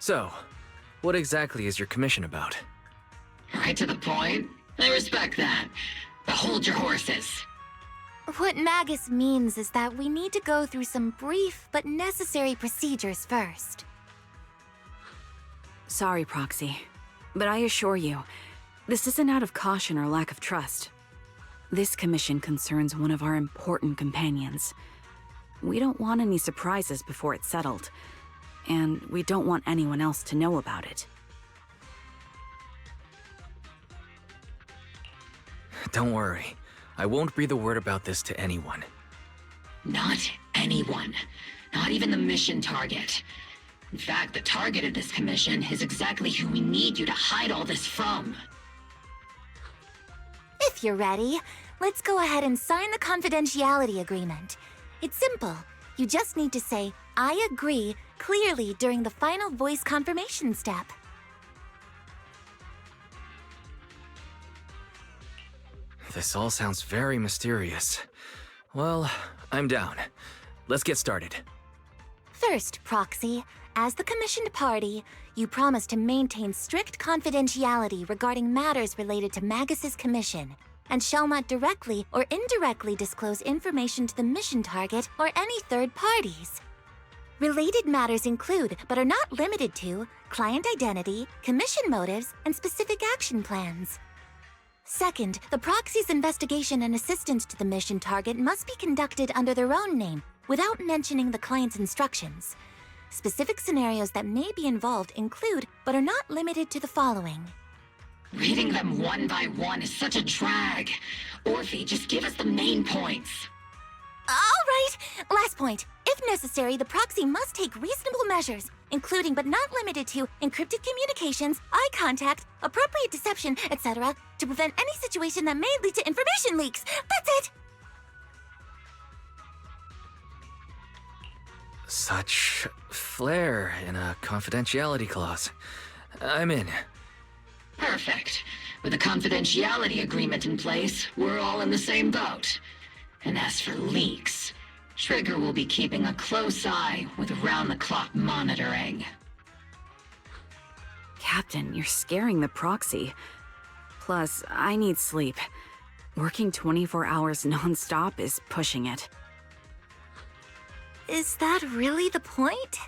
So, what exactly is your commission about? Right to the point. I respect that. But hold your horses. What Magus means is that we need to go through some brief but necessary procedures first. Sorry, Proxy, but I assure you, this isn't out of caution or lack of trust. This commission concerns one of our important companions. We don't want any surprises before it's settled, and we don't want anyone else to know about it. Don't worry. I won't breathe a word about this to anyone. Not anyone. Not even the mission target. In fact, the target of this commission is exactly who we need you to hide all this from. If you're ready, let's go ahead and sign the confidentiality agreement. It's simple. You just need to say, "I agree," clearly during the final voice confirmation step. This all sounds very mysterious. Well, I'm down. Let's get started. First, Proxy, as the commissioned party, you promise to maintain strict confidentiality regarding matters related to Magus's commission, and shall not directly or indirectly disclose information to the mission target or any third parties. Related matters include, but are not limited to, client identity, commission motives, and specific action plans. Second, the proxy's investigation and assistance to the mission target must be conducted under their own name, without mentioning the client's instructions. Specific scenarios that may be involved include, but are not limited to the following. Reading them one by one is such a drag. Orphe, just give us the main points. All right, last point. If necessary, the proxy must take reasonable measures, including but not limited to encrypted communications, eye contact, appropriate deception, etc., to prevent any situation that may lead to information leaks. That's it! Such flair in a confidentiality clause. I'm in. Perfect. With a confidentiality agreement in place, we're all in the same boat. And as for leaks, Trigger will be keeping a close eye with round-the-clock monitoring. Captain, you're scaring the proxy. Plus, I need sleep. Working 24 hours non-stop is pushing it. Is that really the point?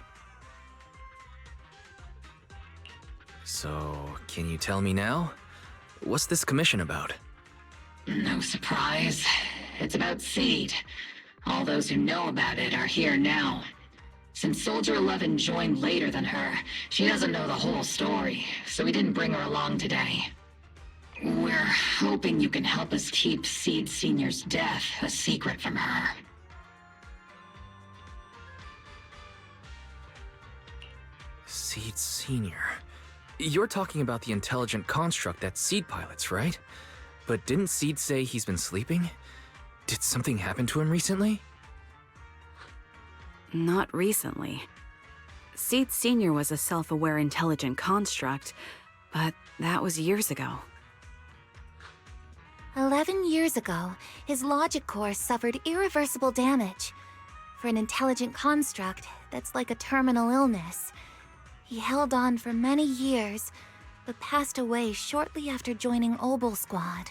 So, can you tell me now? What's this commission about? No surprise. It's about Seed. All those who know about it are here now. Since Soldier 11 joined later than her, she doesn't know the whole story, so we didn't bring her along today. We're hoping you can help us keep Seed Senior's death a secret from her. Seed Senior. You're talking about the intelligent construct that Seed pilots, right? But didn't Seed say he's been sleeping? Did something happen to him recently? Not recently. Seed Senior was a self-aware intelligent construct, but that was years ago. 11 years ago, his logic core suffered irreversible damage. For an intelligent construct, that's like a terminal illness. He held on for many years, but passed away shortly after joining Obel Squad.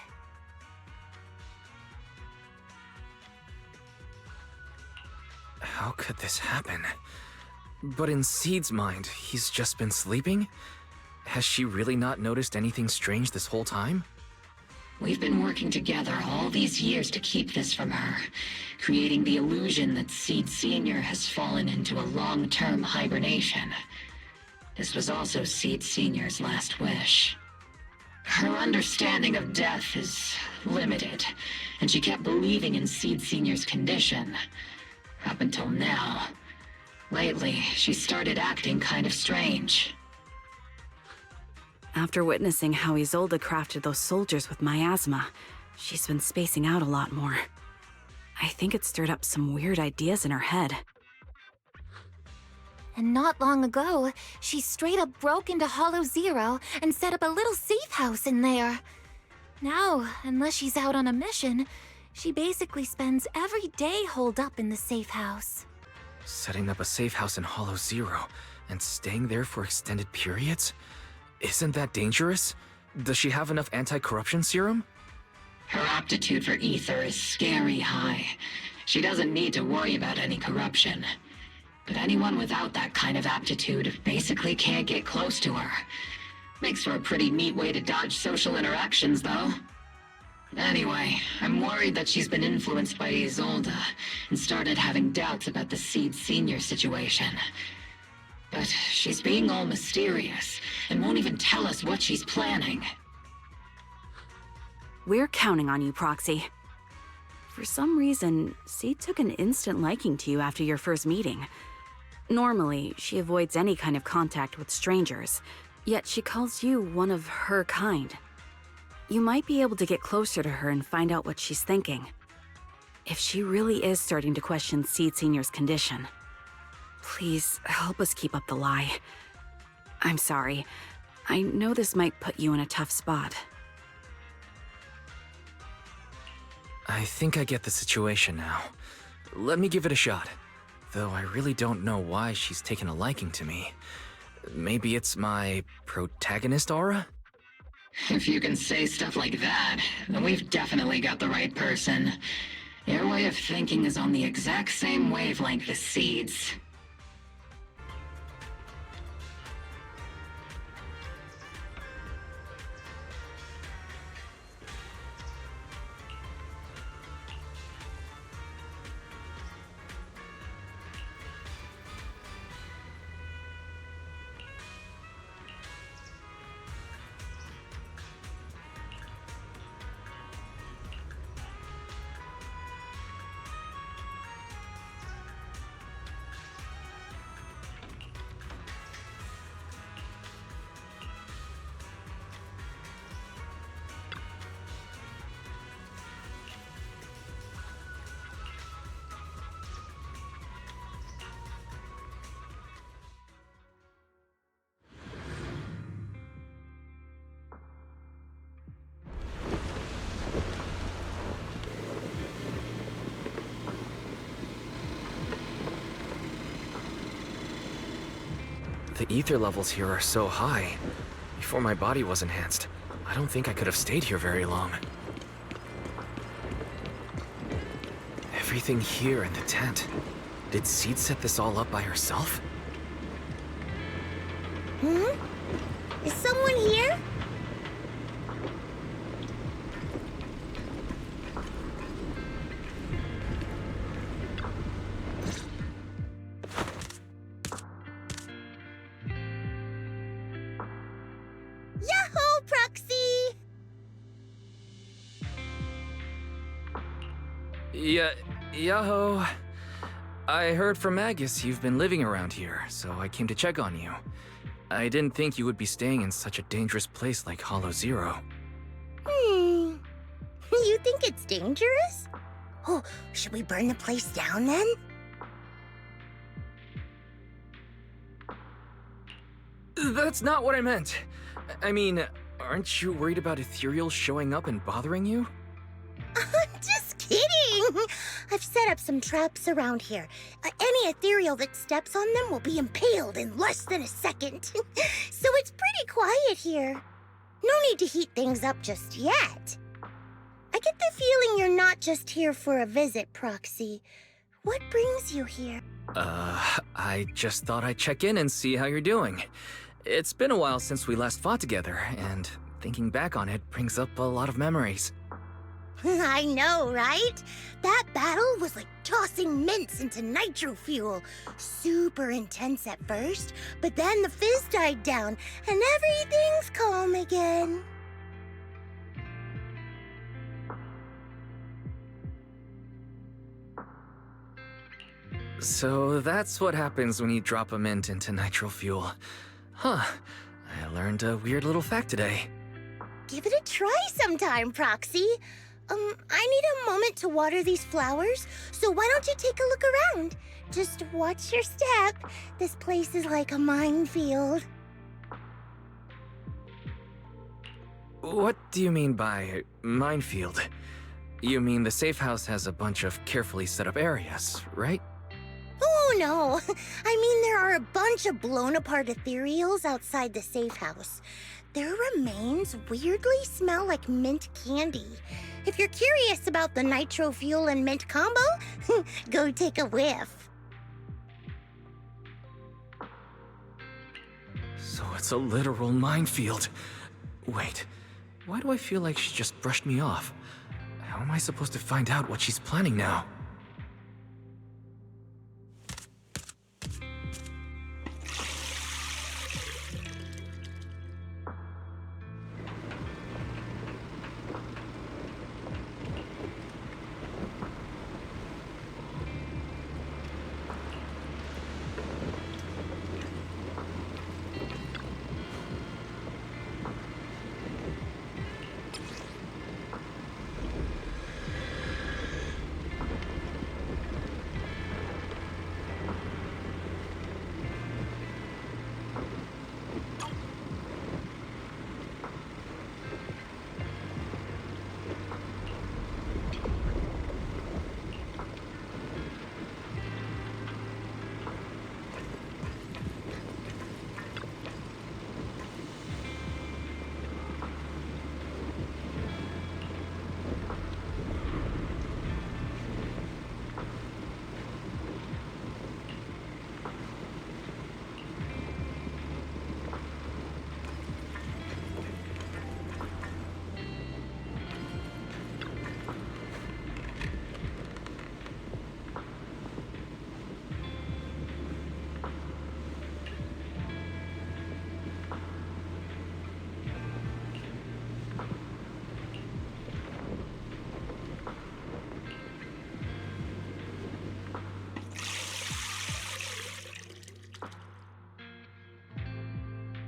How could this happen? But in Seed's mind, he's just been sleeping? Has she really not noticed anything strange this whole time? We've been working together all these years to keep this from her, creating the illusion that Seed Senior has fallen into a long-term hibernation. This was also Seed Senior's last wish. Her understanding of death is limited, and she kept believing in Seed Senior's condition. Up until now. Lately, she started acting kind of strange. After witnessing how Isolde crafted those soldiers with miasma, she's been spacing out a lot more. I think it stirred up some weird ideas in her head. And not long ago, she straight up broke into Hollow Zero and set up a little safe house in there. Now, unless she's out on a mission, she basically spends every day holed up in the safe house. Setting up a safe house in Hollow Zero. And staying there for extended periods? Isn't that dangerous? Does she have enough anti-corruption serum? Her aptitude for ether is scary high. She doesn't need to worry about any corruption. But anyone without that kind of aptitude basically can't get close to her. Makes for a pretty neat way to dodge social interactions, though. Anyway, I'm worried that she's been influenced by Isolde and started having doubts about the Seed Senior situation. But she's being all mysterious and won't even tell us what she's planning. We're counting on you, Proxy. For some reason, Seed took an instant liking to you after your first meeting. Normally, she avoids any kind of contact with strangers, yet she calls you one of her kind. You might be able to get closer to her and find out what she's thinking. If she really is starting to question Seed Senior's condition, please help us keep up the lie. I'm sorry. I know this might put you in a tough spot. I think I get the situation now. Let me give it a shot. Though I really don't know why she's taken a liking to me. Maybe it's my protagonist aura? If you can say stuff like that, then we've definitely got the right person. Your way of thinking is on the exact same wavelength as Seed's. The ether levels here are so high. Before my body was enhanced, I don't think I could have stayed here very long. Everything here in the tent. Did Seed set this all up by herself? Is someone here? Yahoo, Proxy! Yaho. I heard from Magus you've been living around here, so I came to check on you. I didn't think you would be staying in such a dangerous place like Hollow Zero. You think it's dangerous? Oh, should we burn the place down then? That's not what I meant. I mean, aren't you worried about ethereals showing up and bothering you? Just kidding! I've set up some traps around here. Any ethereal that steps on them will be impaled in less than a second. So it's pretty quiet here. No need to heat things up just yet. I get the feeling you're not just here for a visit, Proxy. What brings you here? I just thought I'd check in and see how you're doing. It's been a while since we last fought together, and thinking back on it brings up a lot of memories. I know, right? That battle was like tossing mints into nitro fuel. Super intense at first, but then the fizz died down, and everything's calm again. So that's what happens when you drop a mint into nitro fuel. Huh. I learned a weird little fact today. Give it a try sometime, Proxy. I need a moment to water these flowers, so why don't you take a look around? Just watch your step. This place is like a minefield. What do you mean by minefield? You mean the safe house has a bunch of carefully set up areas, right? Oh, Oh no, I mean there are a bunch of blown apart ethereals outside the safe house. Their remains weirdly smell like mint candy. If you're curious about the nitro fuel and mint combo, go take a whiff. So it's a literal minefield. Wait, why do I feel like she just brushed me off? How am I supposed to find out what she's planning now?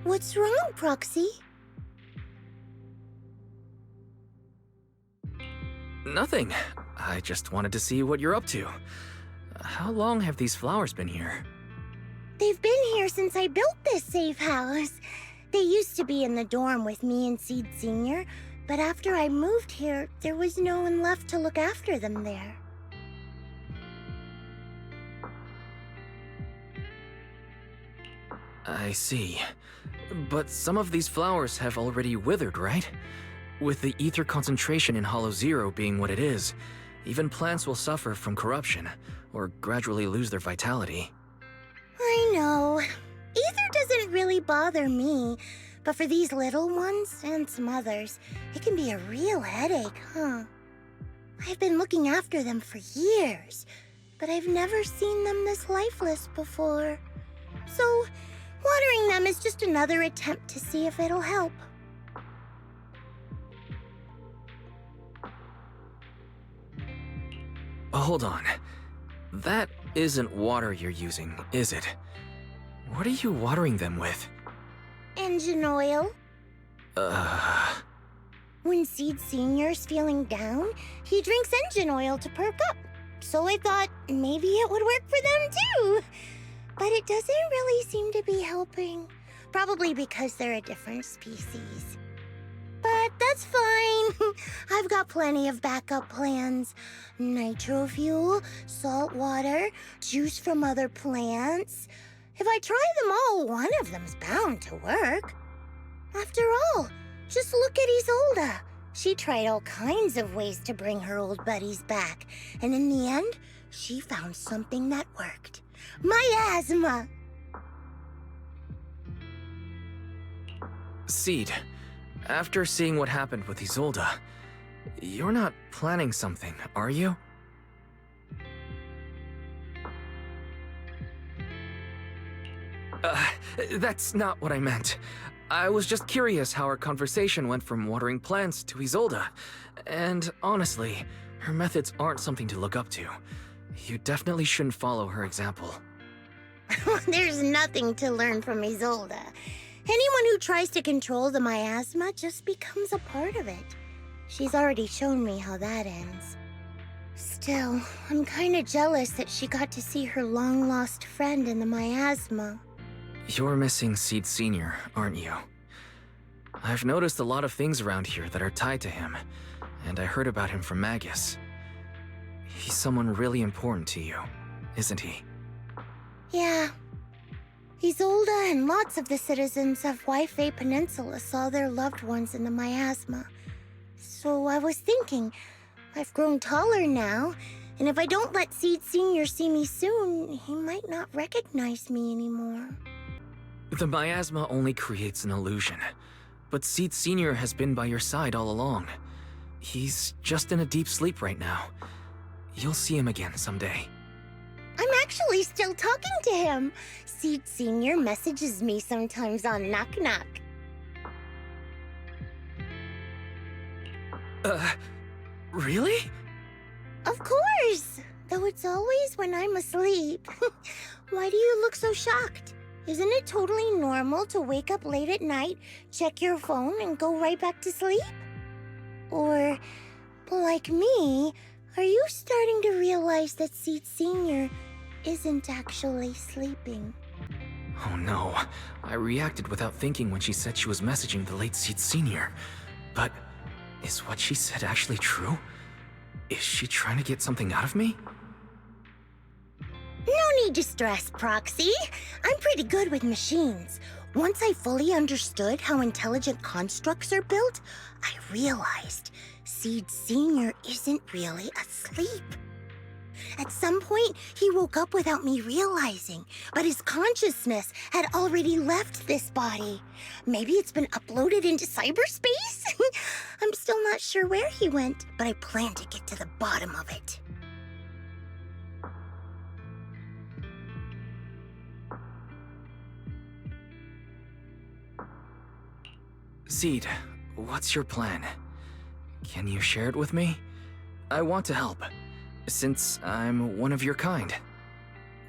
What's wrong, Proxy? Nothing. I just wanted to see what you're up to. How long have these flowers been here? They've been here since I built this safe house. They used to be in the dorm with me and Seed Sr., but after I moved here, there was no one left to look after them there. I see. But some of these flowers have already withered, right? With the ether concentration in Hollow Zero being what it is, even plants will suffer from corruption, or gradually lose their vitality. I know. Ether doesn't really bother me, but for these little ones, and some others, it can be a real headache, huh? I've been looking after them for years, but I've never seen them this lifeless before. So, watering them is just another attempt to see if it'll help. Hold on. That isn't water you're using, is it? What are you watering them with? Engine oil. When Seed Senior's feeling down, he drinks engine oil to perk up. So I thought maybe it would work for them too. But it doesn't really seem to be helping. Probably because they're a different species. But that's fine. I've got plenty of backup plans. Nitro fuel, salt water, juice from other plants. If I try them all, one of them's bound to work. After all, just look at Isolde. She tried all kinds of ways to bring her old buddies back, and in the end, she found something that worked. Miasma! Seed, after seeing what happened with Isolde, you're not planning something, are you? That's not what I meant. I was just curious how our conversation went from watering plants to Isolde. And honestly, her methods aren't something to look up to. You definitely shouldn't follow her example. There's nothing to learn from Isolde. Anyone who tries to control the miasma just becomes a part of it. She's already shown me how that ends. Still, I'm kinda jealous that she got to see her long-lost friend in the miasma. You're missing Seed Sr., aren't you? I've noticed a lot of things around here that are tied to him, and I heard about him from Magus. He's someone really important to you, isn't he? Yeah. Isolda and lots of the citizens of Waifei Peninsula saw their loved ones in the miasma. So I was thinking, I've grown taller now, and if I don't let Seed Sr. see me soon, he might not recognize me anymore. The miasma only creates an illusion, but Seed Sr. has been by your side all along. He's just in a deep sleep right now. You'll see him again someday. I'm actually still talking to him. Seed Sr. messages me sometimes on Knock Knock. Really? Of course! Though it's always when I'm asleep. Why do you look so shocked? Isn't it totally normal to wake up late at night, check your phone, and go right back to sleep? Or, like me, are you starting to realize that Seed Sr. isn't actually sleeping? Oh no, I reacted without thinking when she said she was messaging the late Seed Sr. But is what she said actually true? Is she trying to get something out of me? No need to stress, Proxy. I'm pretty good with machines. Once I fully understood how intelligent constructs are built, I realized Seed Sr. isn't really asleep. At some point, he woke up without me realizing, but his consciousness had already left this body. Maybe it's been uploaded into cyberspace? I'm still not sure where he went, but I plan to get to the bottom of it. Seed, what's your plan? Can you share it with me? I want to help, since I'm one of your kind.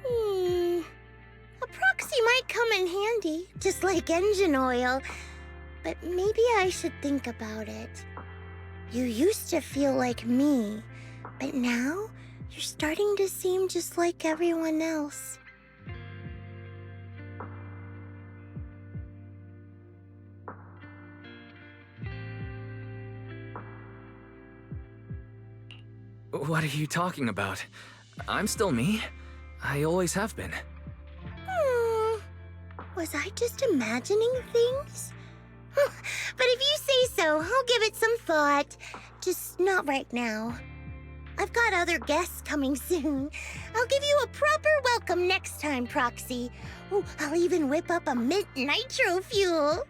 A proxy might come in handy, just like engine oil. But maybe I should think about it. You used to feel like me, but now you're starting to seem just like everyone else. What are you talking about? I'm still me. I always have been. Was I just imagining things? But if you say so, I'll give it some thought. Just not right now. I've got other guests coming soon. I'll give you a proper welcome next time, Proxy. Oh, I'll even whip up a mint nitro fuel.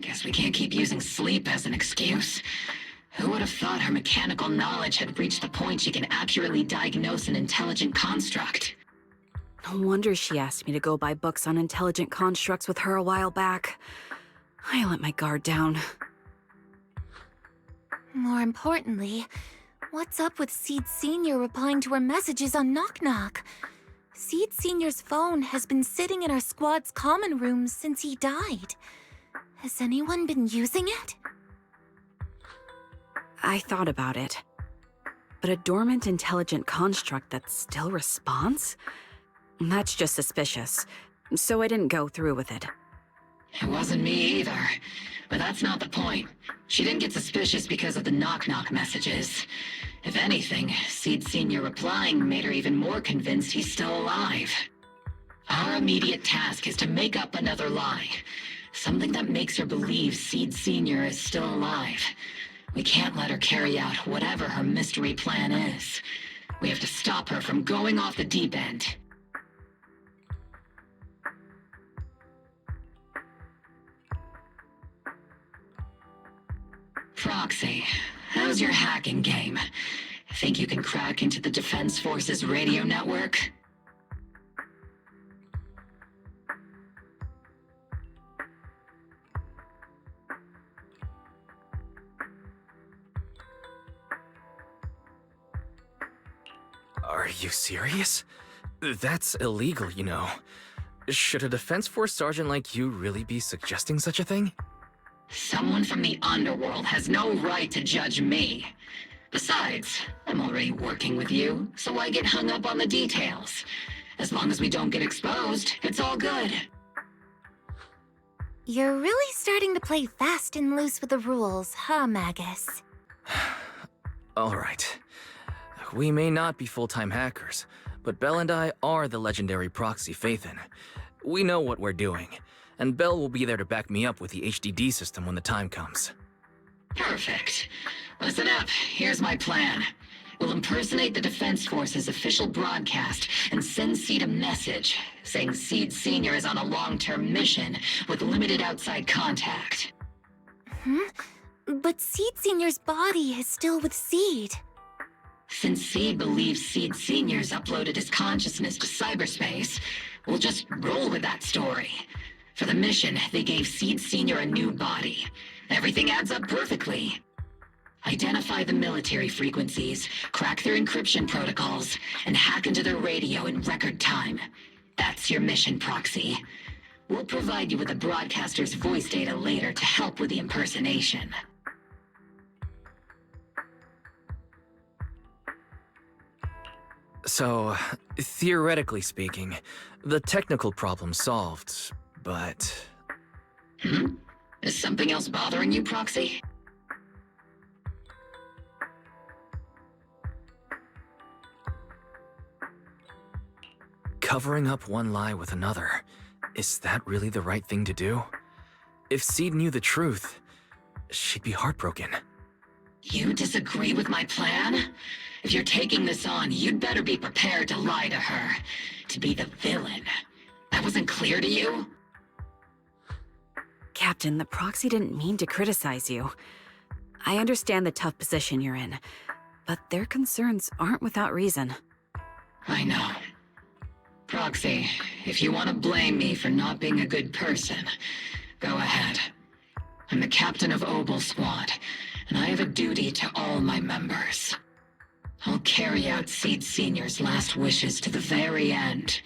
Guess we can't keep using sleep as an excuse. Who would have thought her mechanical knowledge had reached the point she can accurately diagnose an intelligent construct? No wonder she asked me to go buy books on intelligent constructs with her a while back. I let my guard down. More importantly, what's up with Seed Sr. replying to her messages on Knock Knock? Seed Sr.'s phone has been sitting in our squad's common room since he died. Has anyone been using it? I thought about it. But a dormant intelligent construct that still responds? That's just suspicious. So I didn't go through with it. It wasn't me either. But that's not the point. She didn't get suspicious because of the knock-knock messages. If anything, Seed Sr. replying made her even more convinced he's still alive. Our immediate task is to make up another lie. Something that makes her believe Seed Sr. is still alive. We can't let her carry out whatever her mystery plan is. We have to stop her from going off the deep end. Proxy, how's your hacking game? Think you can crack into the Defense Force's radio network? Are you serious? That's illegal, you know. Should a Defense Force sergeant like you really be suggesting such a thing? Someone from the underworld has no right to judge me. Besides, I'm already working with you, so why get hung up on the details? As long as we don't get exposed, it's all good. You're really starting to play fast and loose with the rules, huh, Magus? Alright. We may not be full-time hackers, but Belle and I are the legendary proxy Faithin. We know what we're doing, and Belle will be there to back me up with the HDD system when the time comes. Perfect. Listen up, here's my plan. We'll impersonate the Defense Force's official broadcast and send Seed a message saying Seed Sr. is on a long-term mission with limited outside contact. But Seed Senior's body is still with Seed. Since Seed believes Seed Sr.'s uploaded his consciousness to cyberspace, we'll just roll with that story. For the mission, they gave Seed Sr. a new body. Everything adds up perfectly. Identify the military frequencies, crack their encryption protocols, and hack into their radio in record time. That's your mission, Proxy. We'll provide you with the broadcaster's voice data later to help with the impersonation. So, theoretically speaking, the technical problem's solved, but... Is something else bothering you, Proxy? Covering up one lie with another, is that really the right thing to do? If Seed knew the truth, she'd be heartbroken. You disagree with my plan? If you're taking this on, you'd better be prepared to lie to her. To be the villain. That wasn't clear to you? Captain, the proxy didn't mean to criticize you. I understand the tough position you're in, but their concerns aren't without reason. I know. Proxy, if you want to blame me for not being a good person, go ahead. I'm the captain of Obel Squad, and I have a duty to all my members. I'll carry out Seed Senior's last wishes to the very end.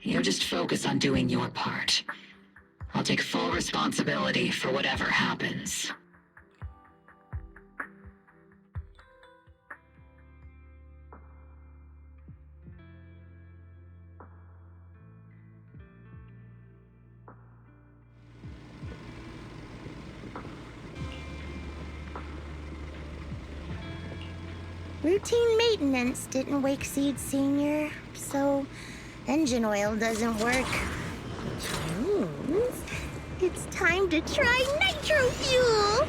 You just focus on doing your part. I'll take full responsibility for whatever happens. Routine maintenance didn't wake Seed Senior, so engine oil doesn't work. Which means it's time to try nitro fuel!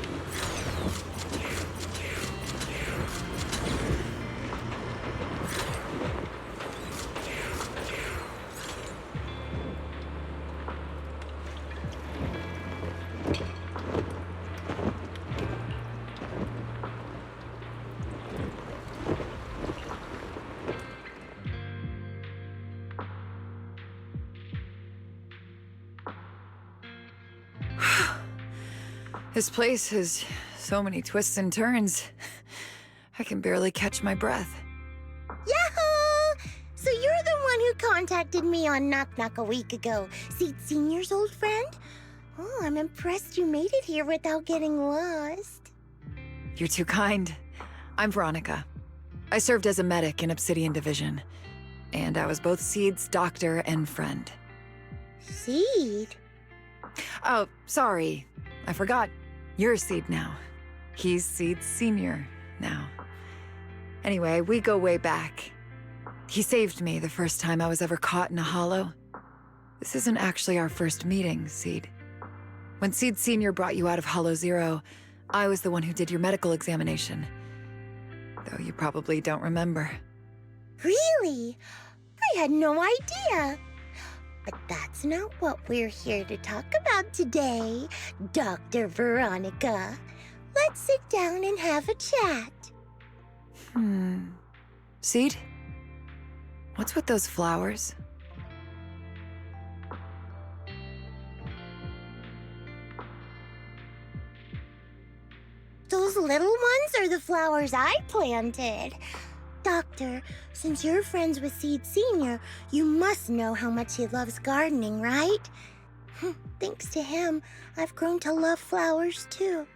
This place has so many twists and turns. I can barely catch my breath. Yahoo! So you're the one who contacted me on Knock Knock a week ago, Seed Senior's old friend? Oh, I'm impressed you made it here without getting lost. You're too kind. I'm Veronica. I served as a medic in Obsidian Division, and I was both Seed's doctor and friend. Seed? Oh, sorry. I forgot. You're Seed now. He's Seed Senior now. Anyway, we go way back. He saved me the first time I was ever caught in a hollow. This isn't actually our first meeting, Seed. When Seed Senior brought you out of Hollow Zero, I was the one who did your medical examination. Though you probably don't remember. Really? I had no idea. But that's not what we're here to talk about today, Dr. Veronica. Let's sit down and have a chat. Seed? What's with those flowers? Those little ones are the flowers I planted. Doctor, since you're friends with Seed Senior, you must know how much he loves gardening, right? Thanks to him, I've grown to love flowers too.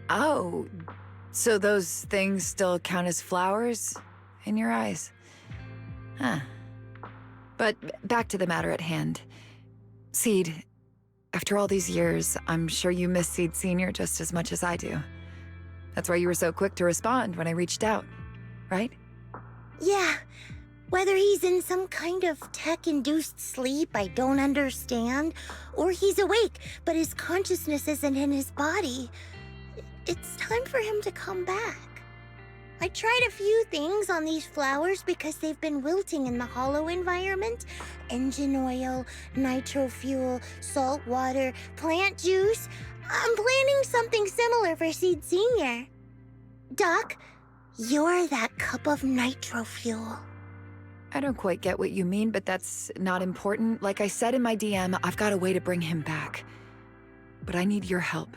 Oh, so those things still count as flowers in your eyes? Huh. But back to the matter at hand. Seed, after all these years, I'm sure you miss Seed Senior just as much as I do. That's why you were so quick to respond when I reached out, right? Yeah. Whether he's in some kind of tech-induced sleep I don't understand, or he's awake, but his consciousness isn't in his body, it's time for him to come back. I tried a few things on these flowers because they've been wilting in the hollow environment. Engine oil, nitro fuel, salt water, plant juice. I'm planning something similar for Seed Senior. Doc, you're that cup of nitro fuel. I don't quite get what you mean, but that's not important. Like I said in my DM, I've got a way to bring him back. But I need your help.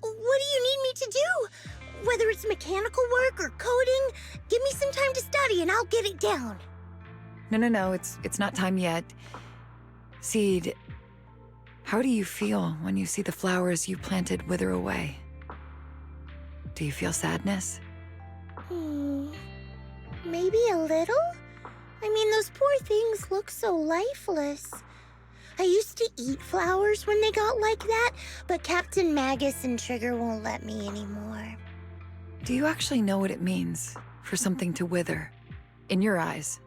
What do you need me to do? Whether it's mechanical work or coding, give me some time to study and I'll get it down. No, it's not time yet. Seed, how do you feel when you see the flowers you planted wither away? Do you feel sadness? Maybe a little? I mean, those poor things look so lifeless. I used to eat flowers when they got like that, but Captain Magus and Trigger won't let me anymore. Do you actually know what it means for something to wither? In your eyes,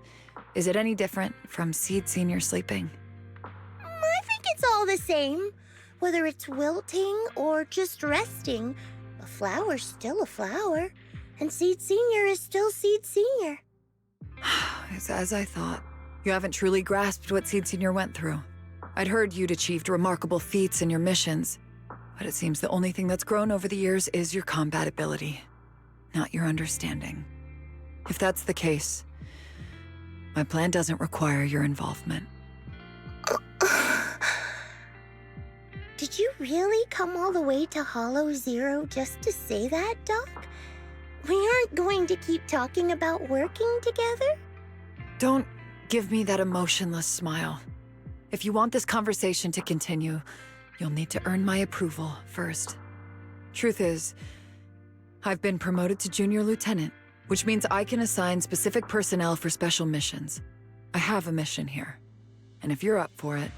is it any different from Seed Senior sleeping? I think it's all the same. Whether it's wilting or just resting, a flower's still a flower, and Seed Senior is still Seed Senior. It's as I thought. You haven't truly grasped what Seed Senior went through. I'd heard you'd achieved remarkable feats in your missions, but it seems the only thing that's grown over the years is your combat ability, not your understanding. If that's the case, my plan doesn't require your involvement. Did you really come all the way to Hollow Zero just to say that, Doc? We aren't going to keep talking about working together? Don't give me that emotionless smile. If you want this conversation to continue, you'll need to earn my approval first. Truth is, I've been promoted to Junior Lieutenant, which means I can assign specific personnel for special missions. I have a mission here, and if you're up for it,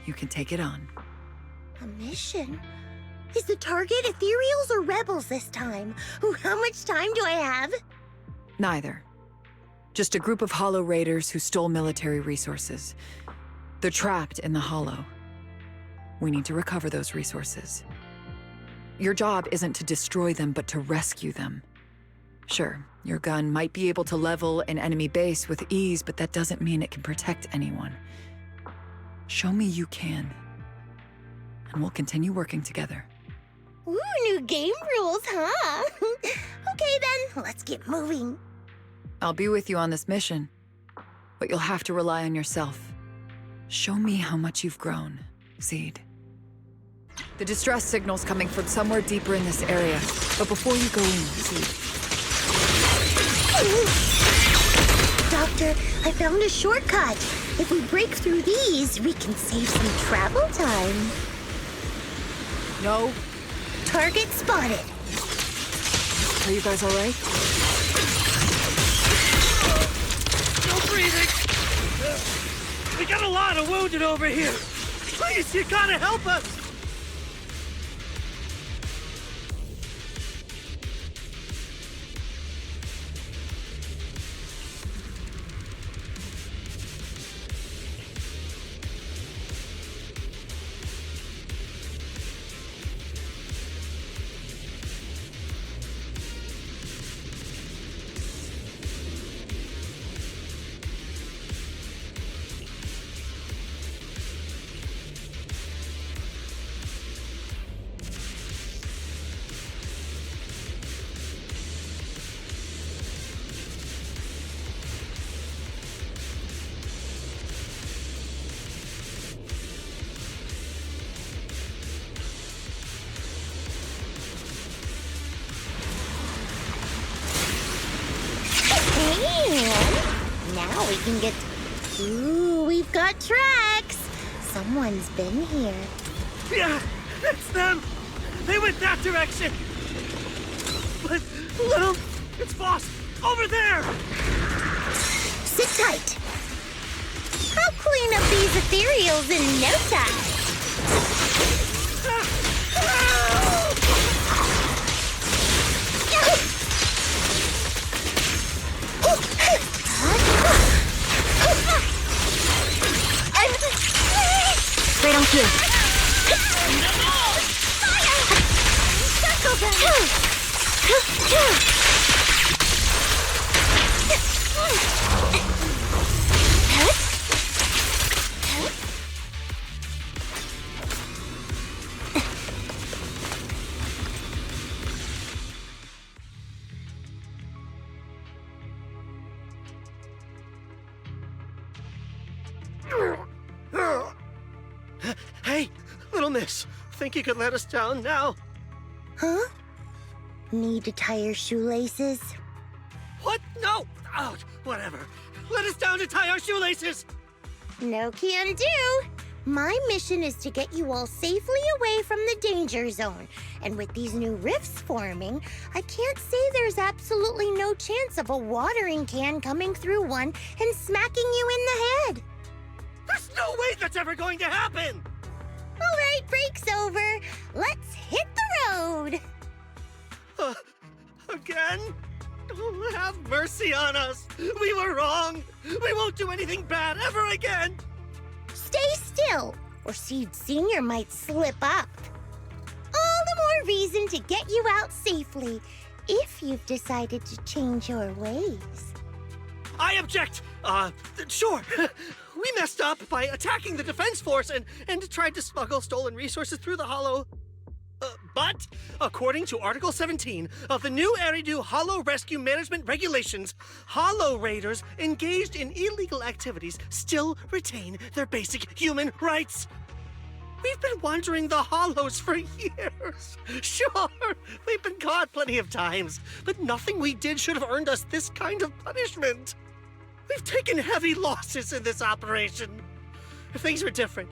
you can take it on. A mission? Is the target ethereals or rebels this time? How much time do I have? Neither. Just a group of Hollow Raiders who stole military resources. They're trapped in the Hollow. We need to recover those resources. Your job isn't to destroy them, but to rescue them. Sure, your gun might be able to level an enemy base with ease, but that doesn't mean it can protect anyone. Show me you can, and we'll continue working together. Ooh, new game rules, huh? Okay then, let's get moving. I'll be with you on this mission, but you'll have to rely on yourself. Show me how much you've grown, Seed. The distress signal's coming from somewhere deeper in this area, but before you go in, Seed. Doctor, I found a shortcut. If we break through these, we can save some travel time. No. Target spotted. Are you guys all right? Still breathing. We got a lot of wounded over here. Please, you gotta help us. Now we can get... Ooh, we've got tracks. Someone's been here. Yeah, it's them! They went that direction! But, little, it's Boss, over there! Sit tight. I'll clean up these ethereals in no time. Right on cue. Hey, little miss, think you could let us down now? Huh? Need to tie your shoelaces? What? No! Oh, whatever. Let us down to tie our shoelaces! No can do. My mission is to get you all safely away from the danger zone. And with these new rifts forming, I can't say there's absolutely no chance of a watering can coming through one and smacking you in the head. There's no way that's ever going to happen! All right, break's over. Let's hit the road. Again? Oh, have mercy on us! We were wrong! We won't do anything bad ever again! Stay still, or Seed Senior might slip up. All the more reason to get you out safely, if you've decided to change your ways. I object! Sure. We messed up by attacking the defense force and tried to smuggle stolen resources through the Hollow. But, according to Article 17 of the new Eridu Hollow Rescue Management Regulations, Hollow Raiders engaged in illegal activities still retain their basic human rights. We've been wandering the Hollows for years. Sure, we've been caught plenty of times, but nothing we did should have earned us this kind of punishment. We've taken heavy losses in this operation. If things were different,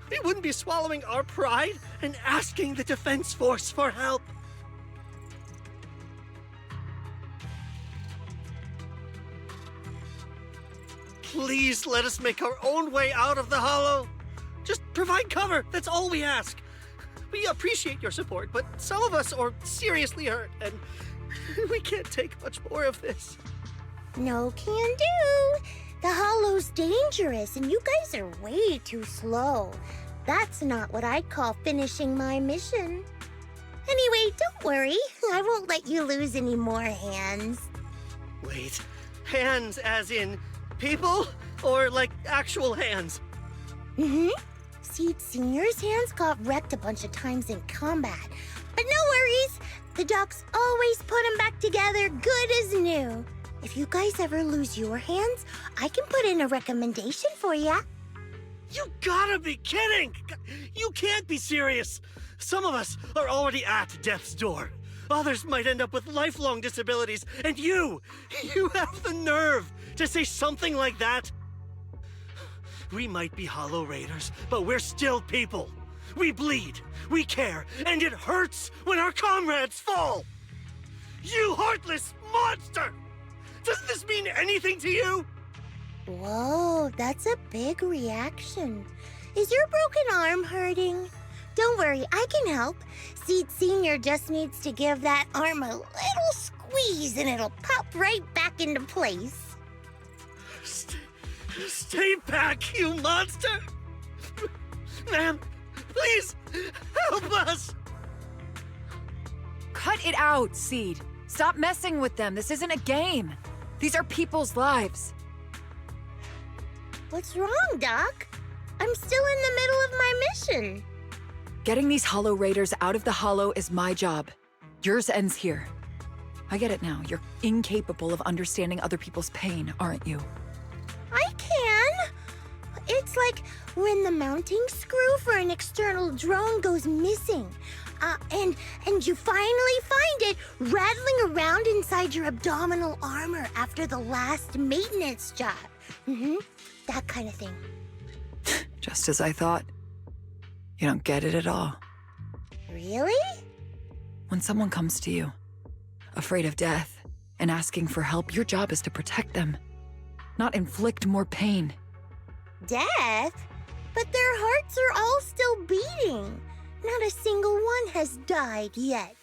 we wouldn't be swallowing our pride and asking the Defense Force for help. Please let us make our own way out of the Hollow. Just provide cover, that's all we ask. We appreciate your support, but some of us are seriously hurt, and we can't take much more of this. No can do. The Hollow's dangerous, and you guys are way too slow. That's not what I'd call finishing my mission. Anyway, don't worry. I won't let you lose any more hands. Wait, hands as in people? Or like actual hands? Mm-hmm. Seed Senior's hands got wrecked a bunch of times in combat. But no worries. The docs always put them back together good as new. If you guys ever lose your hands, I can put in a recommendation for ya. You gotta be kidding! You can't be serious! Some of us are already at death's door. Others might end up with lifelong disabilities, and you have the nerve to say something like that? We might be Hollow Raiders, but we're still people. We bleed, we care, and it hurts when our comrades fall! You heartless monster! Does this mean anything to you? Whoa, that's a big reaction. Is your broken arm hurting? Don't worry, I can help. Seed Senior just needs to give that arm a little squeeze and it'll pop right back into place. Stay back, you monster! Ma'am, please, help us! Cut it out, Seed. Stop messing with them. This isn't a game. These are people's lives. What's wrong, Doc? I'm still in the middle of my mission. Getting these Hollow Raiders out of the Hollow is my job. Yours ends here. I get it now. You're incapable of understanding other people's pain, aren't you? I can. It's like when the mounting screw for an external drone goes missing. And you finally find it rattling around inside your abdominal armor after the last maintenance job. Mm-hmm. That kind of thing. Just as I thought. You don't get it at all. Really? When someone comes to you, afraid of death, and asking for help, your job is to protect them, not inflict more pain. Death? But their hearts are all still beating. Not a single one has died yet.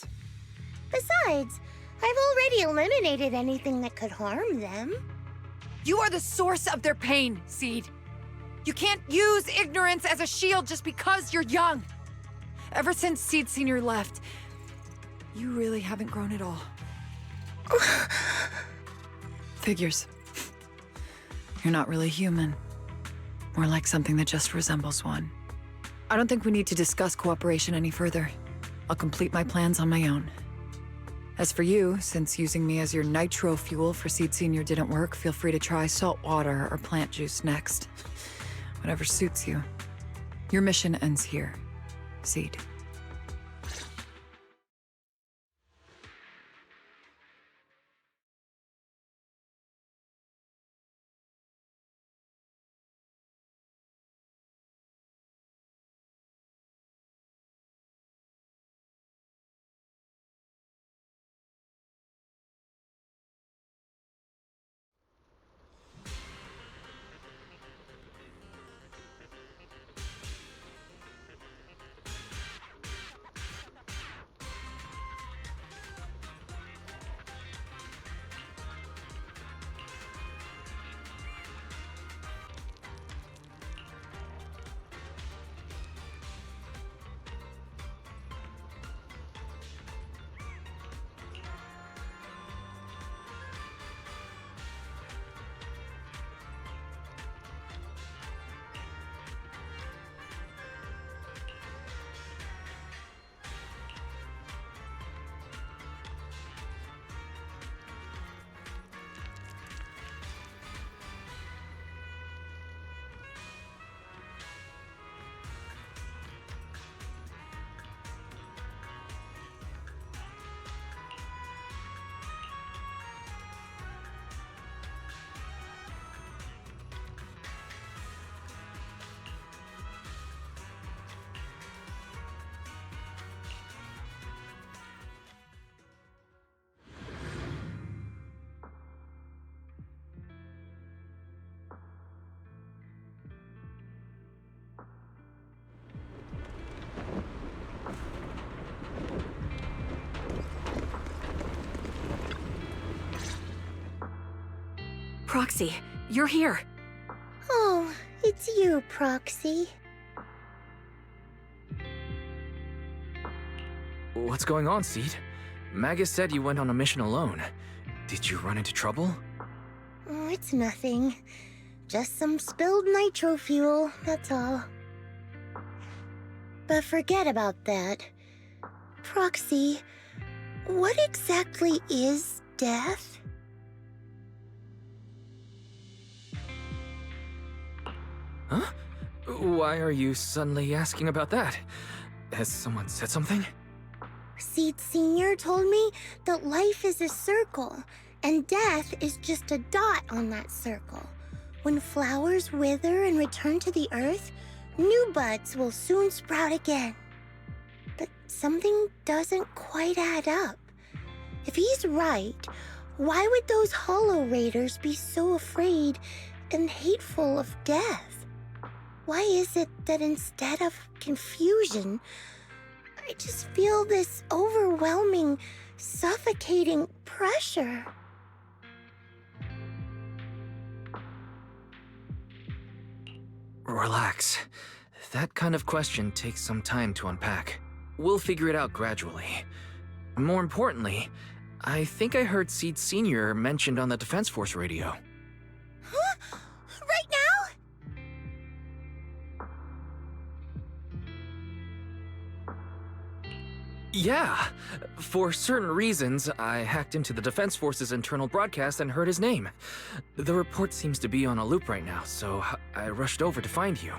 Besides, I've already eliminated anything that could harm them. You are the source of their pain, Seed. You can't use ignorance as a shield just because you're young. Ever since Seed Sr. left, you really haven't grown at all. Figures. You're not really human. More like something that just resembles one. I don't think we need to discuss cooperation any further. I'll complete my plans on my own. As for you, since using me as your nitro fuel for Seed Sr. didn't work, feel free to try salt water or plant juice next. Whatever suits you. Your mission ends here, Seed. Proxy, you're here. Oh, it's you, Proxy. What's going on, Seed? Magus said you went on a mission alone. Did you run into trouble? Oh, it's nothing. Just some spilled nitro fuel, that's all. But forget about that. Proxy, what exactly is death? Huh? Why are you suddenly asking about that? Has someone said something? Seed Sr. told me that life is a circle, and death is just a dot on that circle. When flowers wither and return to the earth, new buds will soon sprout again. But something doesn't quite add up. If he's right, why would those Hollow Raiders be so afraid and hateful of death? Why is it that instead of confusion, I just feel this overwhelming, suffocating pressure? Relax. That kind of question takes some time to unpack. We'll figure it out gradually. More importantly, I think I heard Seed Sr. mentioned on the Defense Force radio. Huh? Right now? Yeah. For certain reasons, I hacked into the Defense Force's internal broadcast and heard his name. The report seems to be on a loop right now, so I rushed over to find you.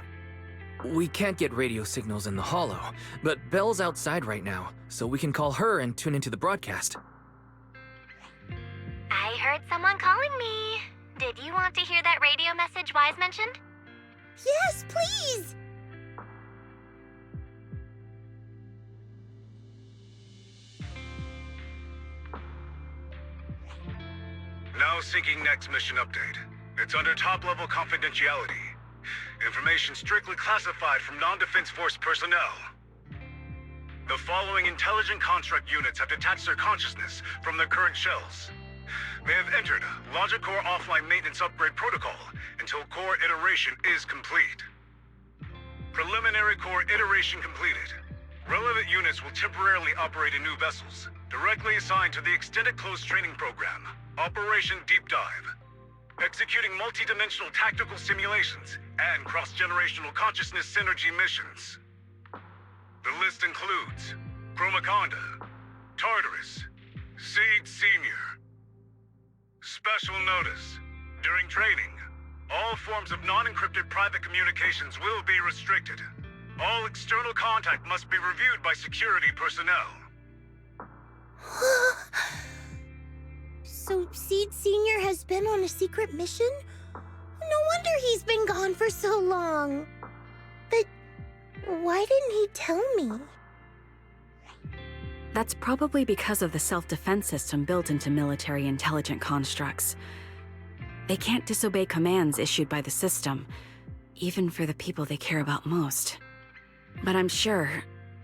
We can't get radio signals in the Hollow, but Belle's outside right now, so we can call her and tune into the broadcast. I heard someone calling me. Did you want to hear that radio message Wise mentioned? Yes, please! Now syncing next mission update. It's under top-level confidentiality. Information strictly classified from non-defense force personnel. The following intelligent construct units have detached their consciousness from their current shells. They have entered Logic Core offline maintenance upgrade protocol until core iteration is complete. Preliminary core iteration completed. Relevant units will temporarily operate in new vessels, directly assigned to the extended closed training program, Operation Deep Dive. Executing multi-dimensional tactical simulations and cross-generational consciousness synergy missions. The list includes Chromaconda, Tartarus, Seed Senior. Special notice. During training, all forms of non-encrypted private communications will be restricted. All external contact must be reviewed by security personnel. So Seed Senior has been on a secret mission? No wonder he's been gone for so long. But why didn't he tell me? That's probably because of the self-defense system built into military intelligent constructs. They can't disobey commands issued by the system, even for the people they care about most. But I'm sure,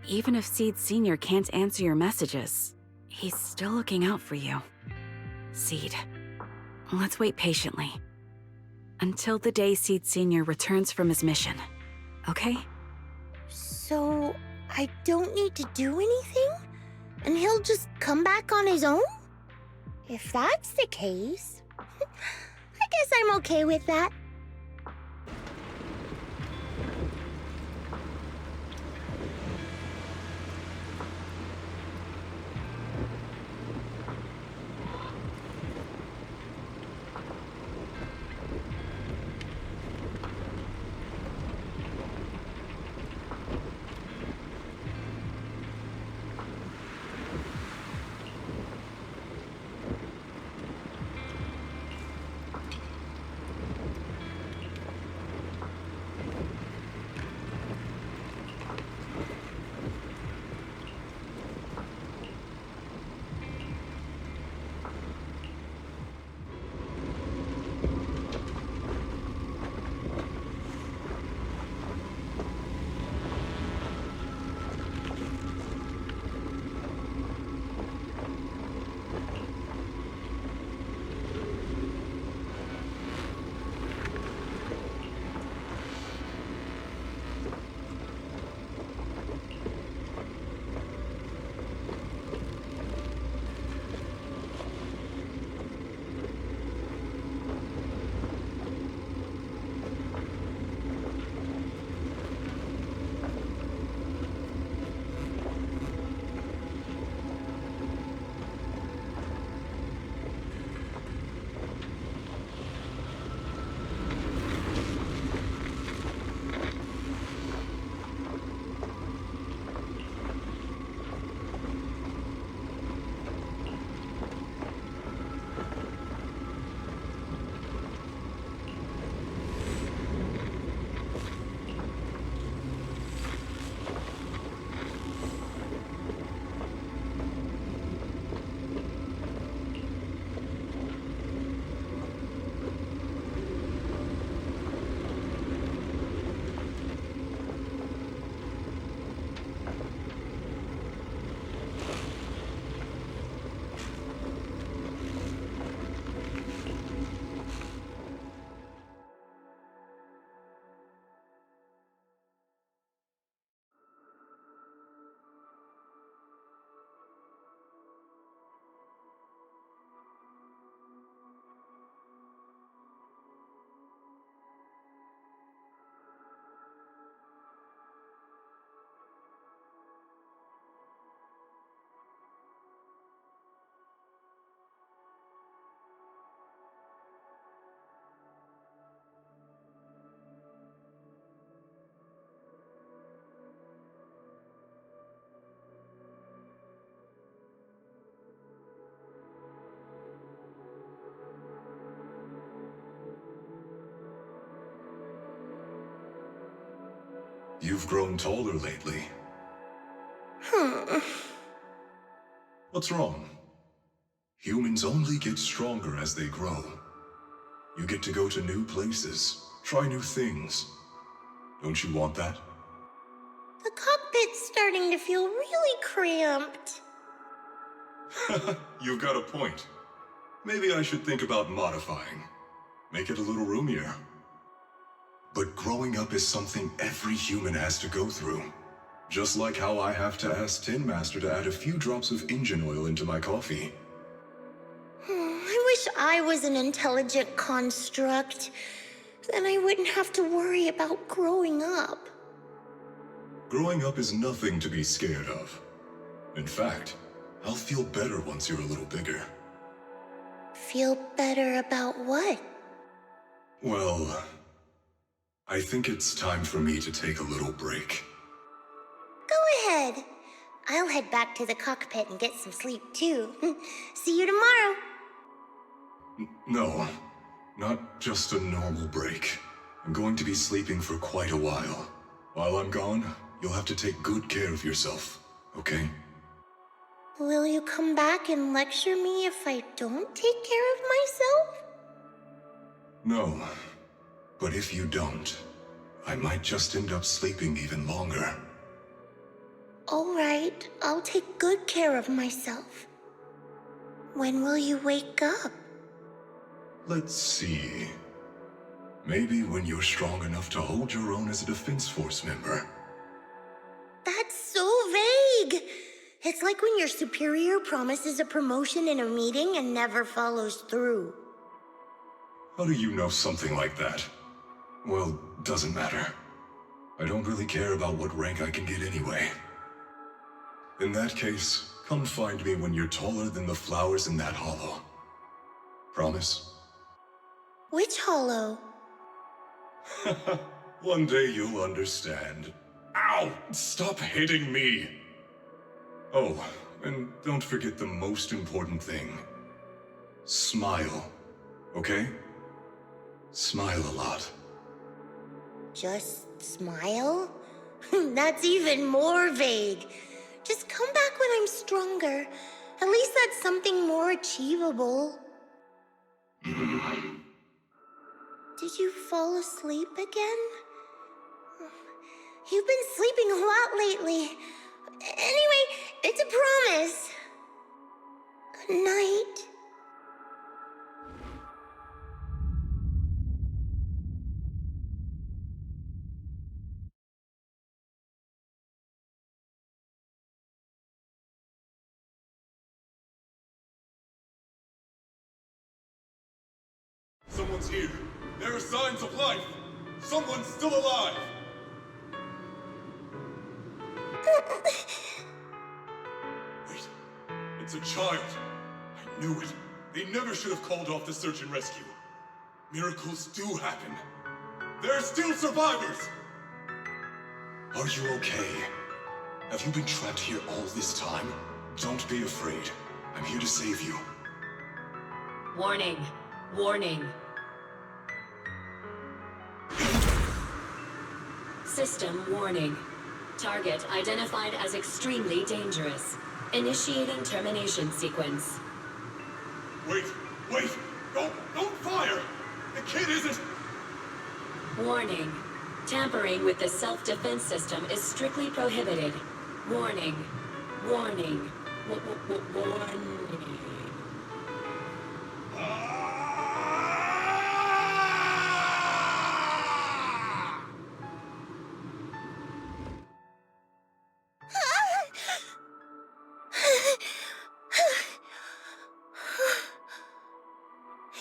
even if Seed Senior can't answer your messages, he's still looking out for you. Seed, let's wait patiently. Until the day Seed Senior returns from his mission, okay? So I don't need to do anything? And he'll just come back on his own? If that's the case, I guess I'm okay with that. You've grown taller lately. What's wrong? Humans only get stronger as they grow. You get to go to new places, try new things. Don't you want that? The cockpit's starting to feel really cramped. You've got a point. Maybe I should think about modifying. Make it a little roomier. But growing up is something every human has to go through. Just like how I have to ask Tin Master to add a few drops of engine oil into my coffee. I wish I was an intelligent construct. Then I wouldn't have to worry about growing up. Growing up is nothing to be scared of. In fact, I'll feel better once you're a little bigger. Feel better about what? Well, I think it's time for me to take a little break. Go ahead. I'll head back to the cockpit and get some sleep too. See you tomorrow. No, not just a normal break. I'm going to be sleeping for quite a while. While I'm gone, you'll have to take good care of yourself, okay? Will you come back and lecture me if I don't take care of myself? No, but if you don't, I might just end up sleeping even longer. All right, I'll take good care of myself. When will you wake up? Let's see. Maybe when you're strong enough to hold your own as a Defense Force member. That's so vague! It's like when your superior promises a promotion in a meeting and never follows through. How do you know something like that? Well, doesn't matter. I don't really care about what rank I can get anyway. In that case, come find me when you're taller than the flowers in that hollow. Promise? Which hollow? One day you'll understand. Ow! Stop hitting me! Oh, and don't forget the most important thing. Smile, okay? Smile a lot. Just smile? That's even more vague. Just come back when I'm stronger. At least that's something more achievable. Did you fall asleep again? You've been sleeping a lot lately. Anyway, it's a promise. Good night. Someone's here. There are signs of life. Someone's still alive. Wait, it's a child. I knew it. They never should have called off the search and rescue. Miracles do happen. There are still survivors! Are you okay? Have you been trapped here all this time? Don't be afraid. I'm here to save you. Warning. Warning. System warning. Target identified as extremely dangerous. Initiating termination sequence. Wait! Don't fire! The kid isn't... Warning. Tampering with the self-defense system is strictly prohibited. Warning. Warning. Warning.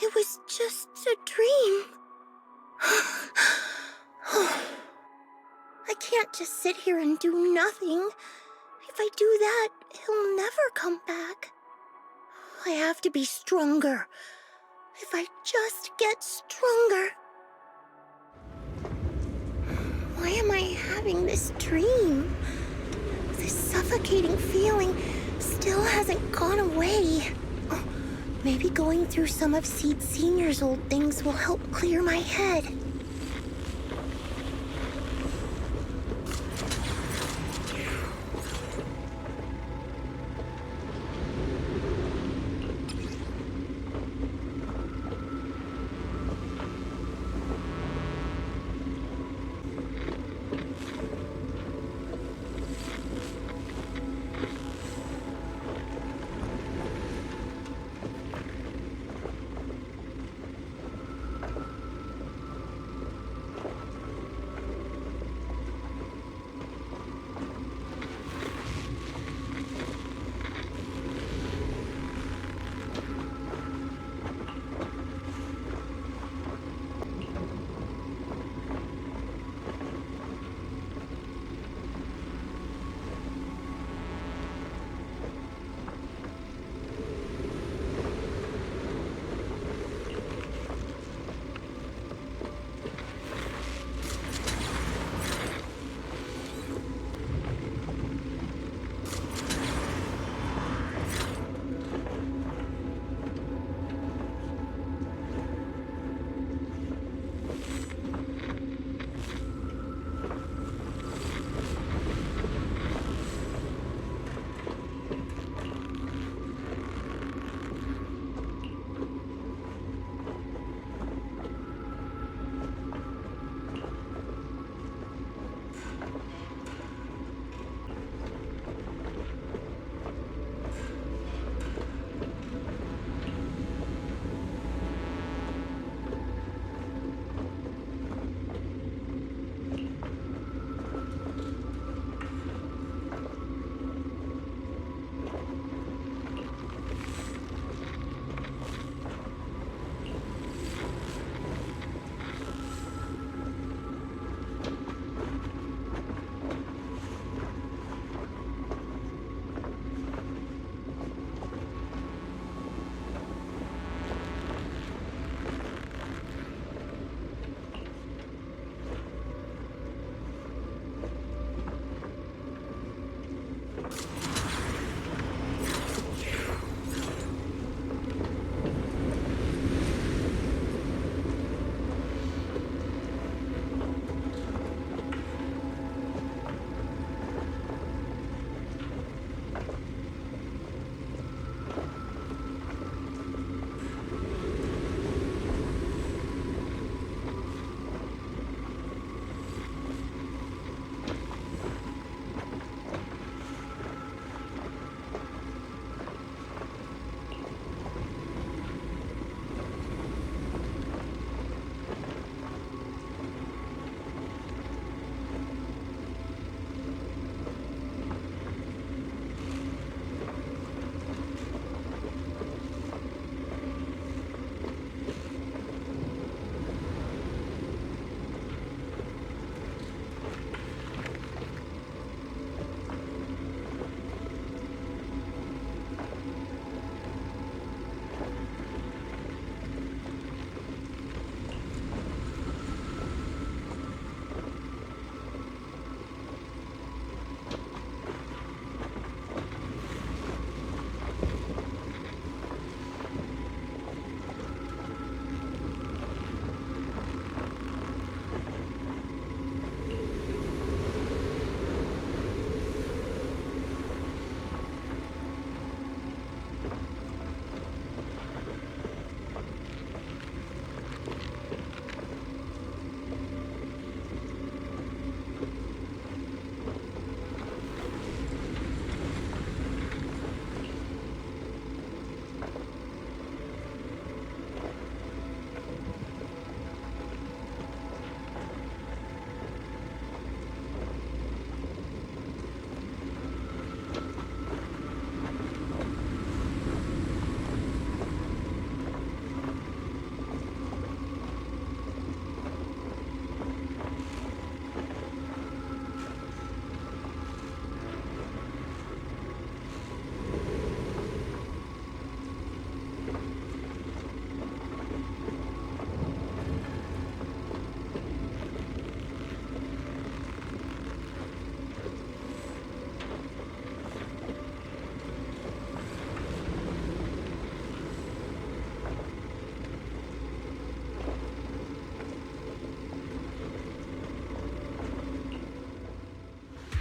It was just a dream. I can't just sit here and do nothing. If I do that, he'll never come back. I have to be stronger. If I just get stronger. Why am I having this dream? This suffocating feeling still hasn't gone away. Oh, maybe going through some of Seed Senior's old things will help clear my head.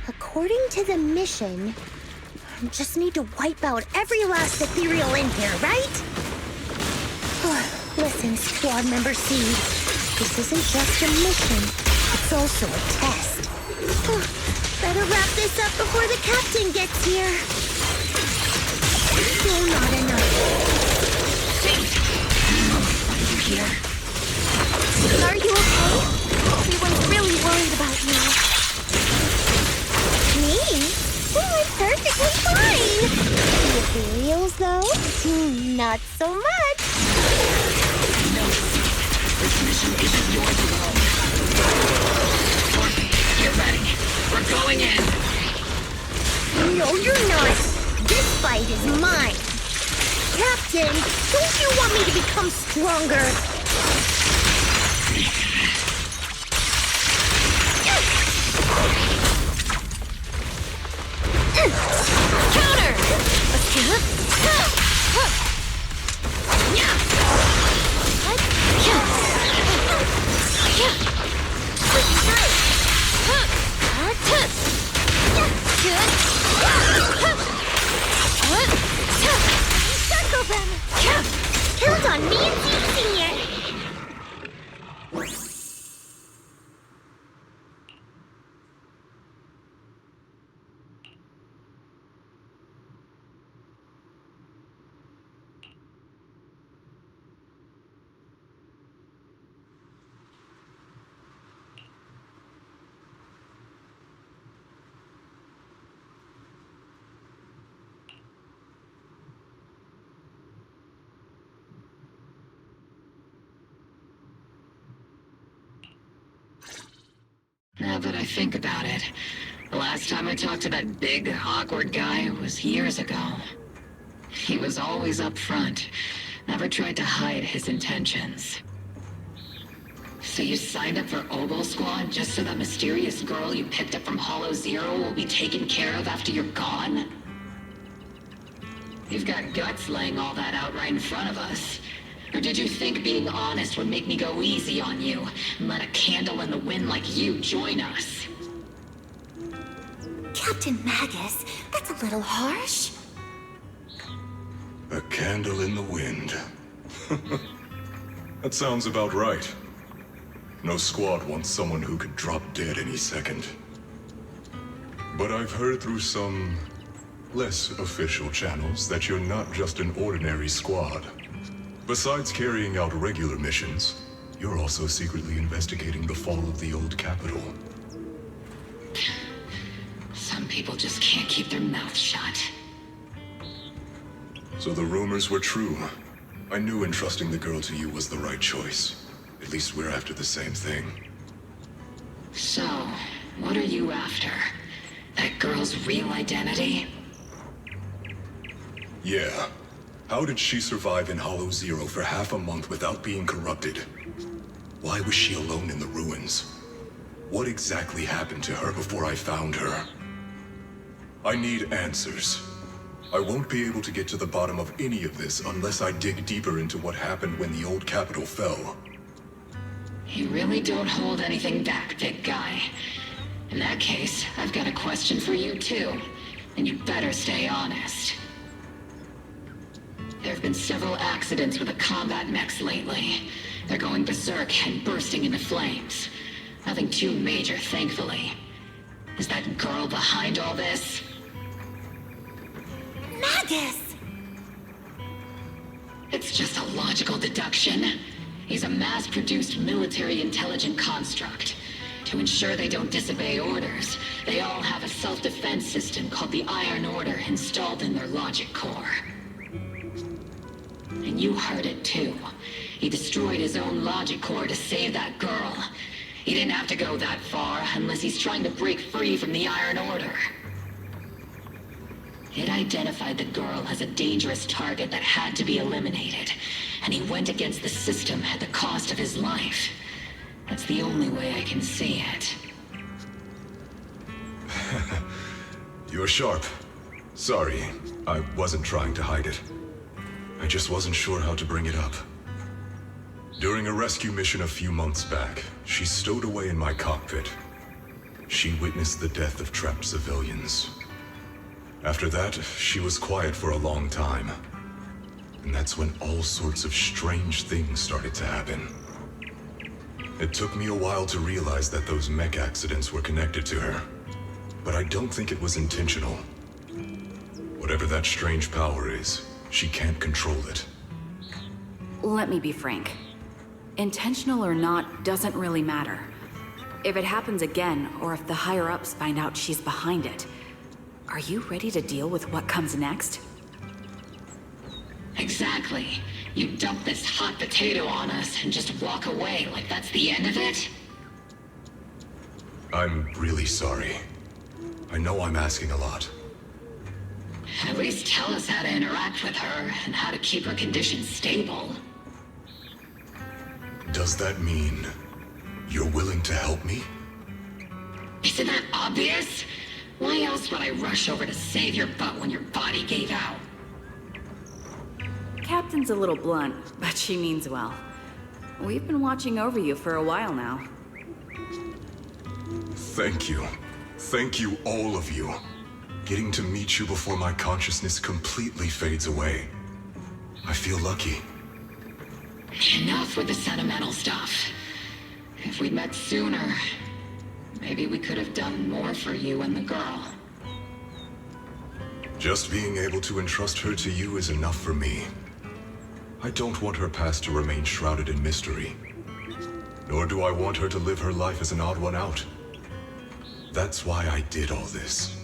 According to the mission, I just need to wipe out every last ethereal in here, right? Listen, squad member C, this isn't just a mission, it's also a test. Better wrap this up before the captain gets here. Still not enough. Are you here? Are you okay? Everyone's really worried about you. Me? Oh, I'm perfectly fine. The ethereals, though? Not so much. No, this mission isn't yours alone. Dorothy, get ready. We're going in. No, you're not. This fight is mine. Captain, don't you want me to become stronger? Counter! Circle them! Count on me and Senior! Now that I think about it, the last time I talked to that big, awkward guy was years ago. He was always up front, never tried to hide his intentions. So you signed up for Oboe Squad just so that mysterious girl you picked up from Hollow Zero will be taken care of after you're gone? You've got guts laying all that out right in front of us. Or did you think being honest would make me go easy on you and let a candle in the wind like you join us? Captain Magus, that's a little harsh. A candle in the wind. That sounds about right. No squad wants someone who could drop dead any second. But I've heard through some less official channels that you're not just an ordinary squad. Besides carrying out regular missions, you're also secretly investigating the fall of the old capital. Some people just can't keep their mouths shut. So the rumors were true. I knew entrusting the girl to you was the right choice. At least we're after the same thing. So, what are you after? That girl's real identity? Yeah. How did she survive in Hollow Zero for half a month without being corrupted? Why was she alone in the ruins? What exactly happened to her before I found her? I need answers. I won't be able to get to the bottom of any of this unless I dig deeper into what happened when the old capital fell. You really don't hold anything back, big guy. In that case, I've got a question for you too. And you better stay honest. There have been several accidents with the combat mechs lately. They're going berserk and bursting into flames. Nothing too major, thankfully. Is that girl behind all this? Magus! It's just a logical deduction. He's a mass-produced military intelligent construct. To ensure they don't disobey orders, they all have a self-defense system called the Iron Order installed in their logic core. And you heard it too. He destroyed his own logic core to save that girl. He didn't have to go that far unless he's trying to break free from the Iron Order. It identified the girl as a dangerous target that had to be eliminated, and he went against the system at the cost of his life. That's the only way I can see it. You're sharp. Sorry, I wasn't trying to hide it. I just wasn't sure how to bring it up. During a rescue mission a few months back, she stowed away in my cockpit. She witnessed the death of trapped civilians. After that, she was quiet for a long time. And that's when all sorts of strange things started to happen. It took me a while to realize that those mech accidents were connected to her. But I don't think it was intentional. Whatever that strange power is, she can't control it. Let me be frank. Intentional or not doesn't really matter. If it happens again, or if the higher-ups find out she's behind it, are you ready to deal with what comes next? Exactly. You dump this hot potato on us and just walk away like that's the end of it? I'm really sorry. I know I'm asking a lot. At least tell us how to interact with her and how to keep her condition stable. Does that mean you're willing to help me? Isn't that obvious? Why else would I rush over to save your butt when your body gave out? Captain's a little blunt, but she means well. We've been watching over you for a while now. Thank you. Thank you, all of you. Getting to meet you before my consciousness completely fades away. I feel lucky. Enough with the sentimental stuff. If we'd met sooner, maybe we could have done more for you and the girl. Just being able to entrust her to you is enough for me. I don't want her past to remain shrouded in mystery. Nor do I want her to live her life as an odd one out. That's why I did all this.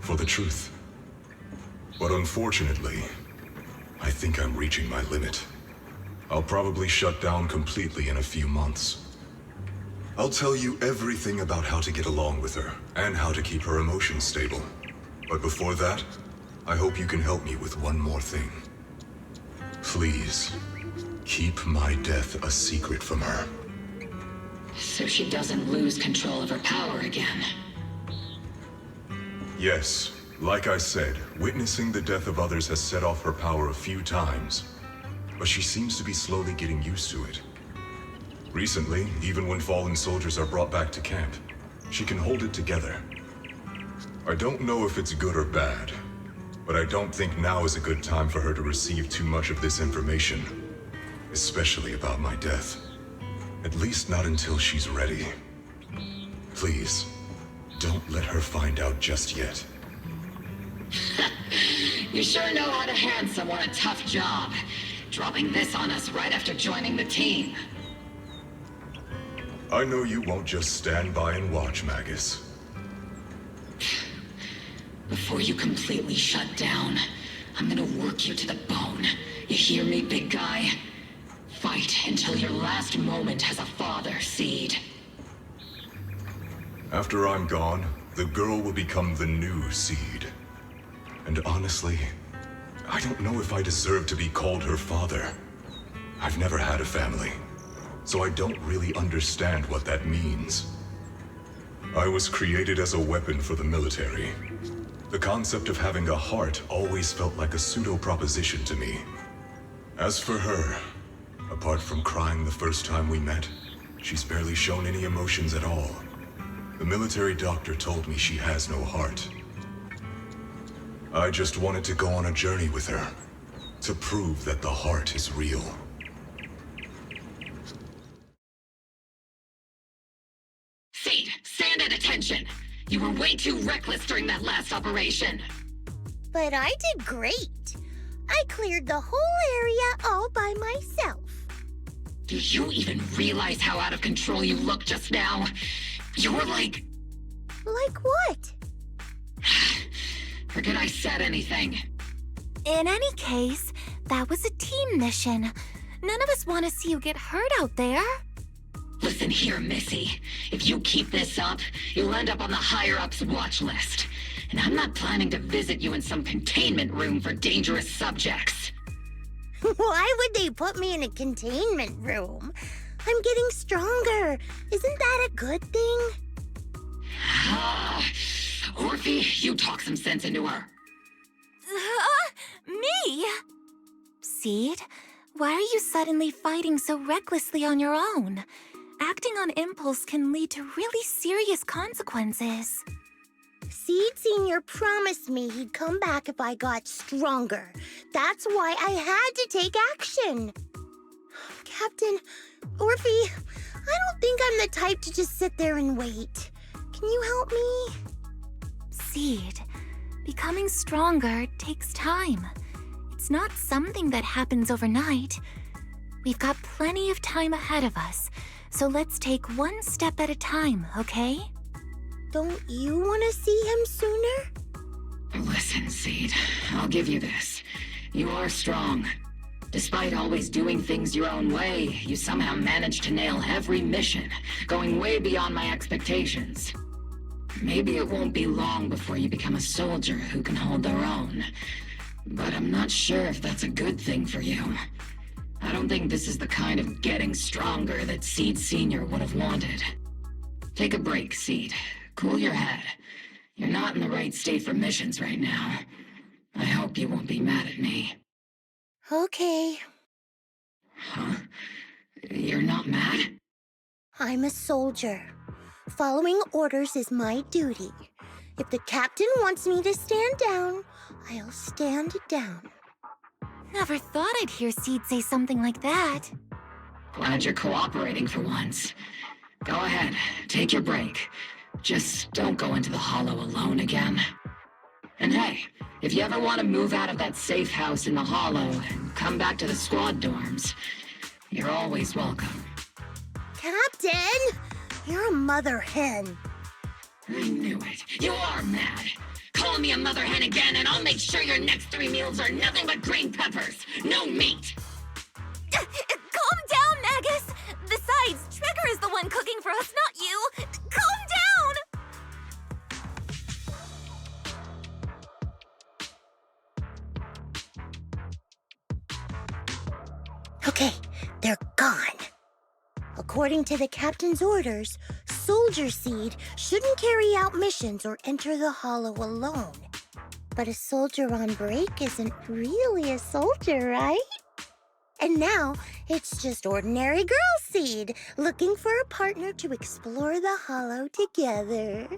For the truth. But unfortunately, I think I'm reaching my limit. I'll probably shut down completely in a few months. I'll tell you everything about how to get along with her, and how to keep her emotions stable. But before that, I hope you can help me with one more thing. Please, keep my death a secret from her. So she doesn't lose control of her power again. Yes, like I said, witnessing the death of others has set off her power a few times. But she seems to be slowly getting used to it. Recently, even when fallen soldiers are brought back to camp, she can hold it together. I don't know if it's good or bad, but I don't think now is a good time for her to receive too much of this information, especially about my death. At least not until she's ready. Please, don't let her find out just yet. You sure know how to hand someone a tough job, dropping this on us right after joining the team. I know you won't just stand by and watch, Magus. Before you completely shut down, I'm gonna work you to the bone. You hear me, big guy? Fight until your last moment has a father, Seed. After I'm gone, the girl will become the new Seed. And honestly, I don't know if I deserve to be called her father. I've never had a family, so I don't really understand what that means. I was created as a weapon for the military. The concept of having a heart always felt like a pseudo-proposition to me. As for her, apart from crying the first time we met, she's barely shown any emotions at all. The military doctor told me she has no heart. I just wanted to go on a journey with her, to prove that the heart is real. Seed, stand at attention! You were way too reckless during that last operation! But I did great. I cleared the whole area all by myself. Do you even realize how out of control you looked just now? You were like... Like what? Forget I said anything. In any case, that was a team mission. None of us want to see you get hurt out there. Listen here, Missy. If you keep this up, you'll end up on the higher-ups watch list. And I'm not planning to visit you in some containment room for dangerous subjects. Why would they put me in a containment room? I'm getting stronger. Isn't that a good thing? Orphe, you talk some sense into her. Me? Seed, why are you suddenly fighting so recklessly on your own? Acting on impulse can lead to really serious consequences. Seed Senior promised me he'd come back if I got stronger. That's why I had to take action. Captain, Orphe, I don't think I'm the type to just sit there and wait. Can you help me? Seed, becoming stronger takes time. It's not something that happens overnight. We've got plenty of time ahead of us, so let's take one step at a time, okay? Don't you want to see him sooner? Listen, Seed, I'll give you this. You are strong. Despite always doing things your own way, you somehow managed to nail every mission, going way beyond my expectations. Maybe it won't be long before you become a soldier who can hold their own. But I'm not sure if that's a good thing for you. I don't think this is the kind of getting stronger that Seed Senior would have wanted. Take a break, Seed. Cool your head. You're not in the right state for missions right now. I hope you won't be mad at me. Okay. Huh? You're not mad? I'm a soldier. Following orders is my duty. If the captain wants me to stand down, I'll stand down. Never thought I'd hear Seed say something like that. Glad you're cooperating for once. Go ahead, take your break. Just don't go into the hollow alone again. And hey, if you ever want to move out of that safe house in the hollow and come back to the squad dorms, you're always welcome. Captain! You're a mother hen. I knew it. You are mad. Call me a mother hen again and I'll make sure your next 3 meals are nothing but green peppers. No meat. Calm down, Magus! Besides, Trigger is the one cooking for us, not you! Calm down! Okay, they're gone. According to the captain's orders, Soldier Seed shouldn't carry out missions or enter the Hollow alone. But a soldier on break isn't really a soldier, right? And now, it's just ordinary girl Seed, looking for a partner to explore the Hollow together.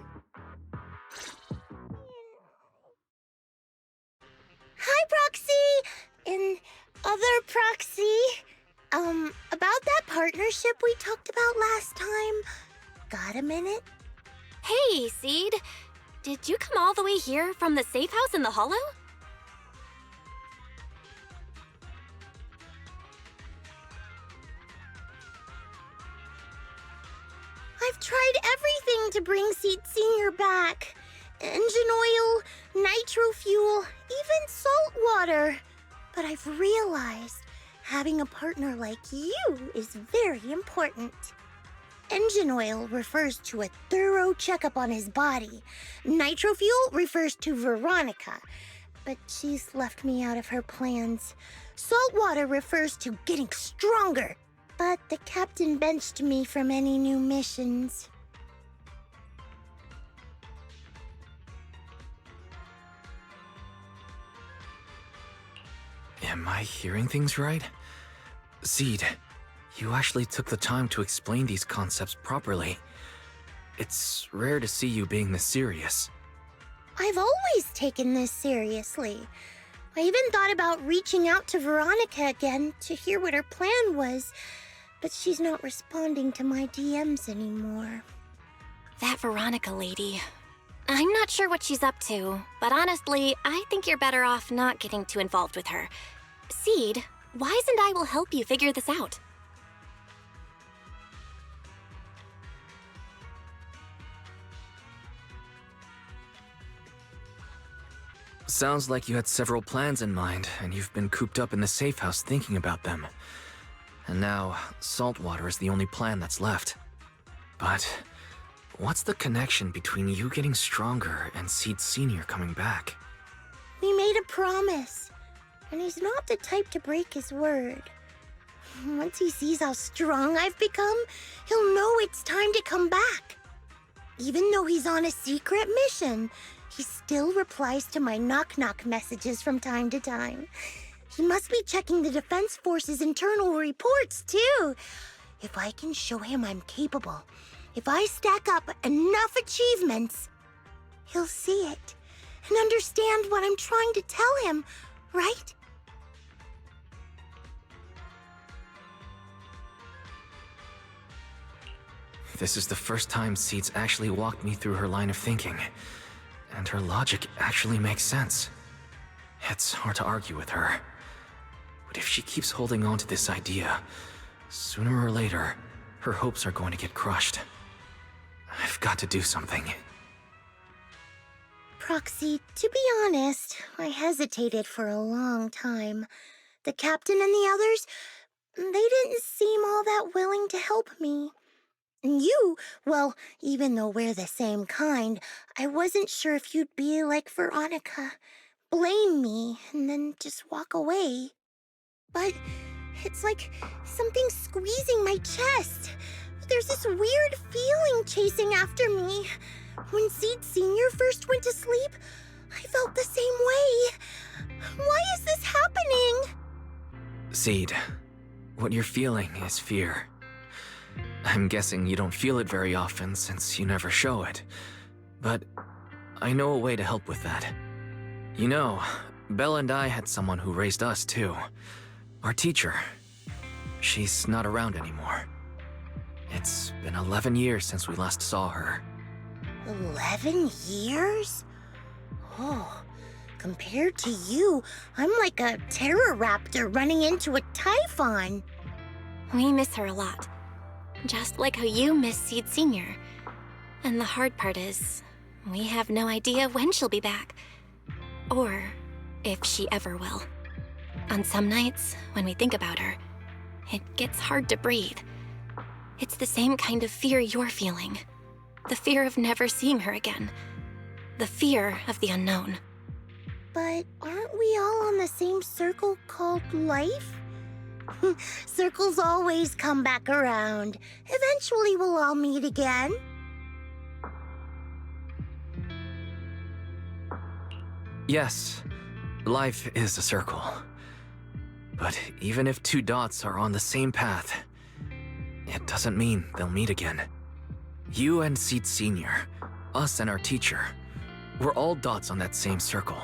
Hi, Proxy! And other Proxy. About that partnership we talked about last time. Got a minute? Hey, Seed. Did you come all the way here from the safe house in the Hollow? I've tried everything to bring Seed Senior back. Engine oil, nitro fuel, even salt water. But I've realized having a partner like you is very important. Engine oil refers to a thorough checkup on his body. Nitro fuel refers to Veronica, but she's left me out of her plans. Salt water refers to getting stronger, but the captain benched me from any new missions. Am I hearing things right? Seed, you actually took the time to explain these concepts properly. It's rare to see you being this serious. I've always taken this seriously. I even thought about reaching out to Veronica again to hear what her plan was, but she's not responding to my DMs anymore. That Veronica lady. I'm not sure what she's up to, but honestly, I think you're better off not getting too involved with her. Seed, Wise and I will help you figure this out. Sounds like you had several plans in mind, and you've been cooped up in the safe house thinking about them. And now, saltwater is the only plan that's left. But what's the connection between you getting stronger and Seed Senior coming back? We made a promise, and he's not the type to break his word. Once he sees how strong I've become, he'll know it's time to come back. Even though he's on a secret mission, he still replies to my knock-knock messages from time to time. He must be checking the Defense Force's internal reports, too. If I can show him I'm capable, if I stack up enough achievements, he'll see it and understand what I'm trying to tell him, right? This is the first time Seed's actually walked me through her line of thinking. And her logic actually makes sense. It's hard to argue with her. But if she keeps holding on to this idea, sooner or later, her hopes are going to get crushed. I've got to do something. Proxy, to be honest, I hesitated for a long time. The captain and the others, they didn't seem all that willing to help me. And you, well, even though we're the same kind, I wasn't sure if you'd be like Veronica. Blame me, and then just walk away. But it's like something's squeezing my chest. There's this weird feeling chasing after me. When Seed Senior first went to sleep, I felt the same way. Why is this happening? Seed, what you're feeling is fear. I'm guessing you don't feel it very often since you never show it. But I know a way to help with that. You know, Belle and I had someone who raised us too. Our teacher. She's not around anymore. It's been 11 years since we last saw her. 11 years? Oh, compared to you, I'm like a terror raptor running into a typhon. We miss her a lot. Just like how you miss Seed Senior. And the hard part is, we have no idea when she'll be back. Or if she ever will. On some nights, when we think about her, it gets hard to breathe. It's the same kind of fear you're feeling. The fear of never seeing her again. The fear of the unknown. But aren't we all on the same circle called life? Circles always come back around. Eventually we'll all meet again. Yes, life is a circle. But even if two dots are on the same path, it doesn't mean they'll meet again. You and Seed Senior, us and our teacher, we're all dots on that same circle.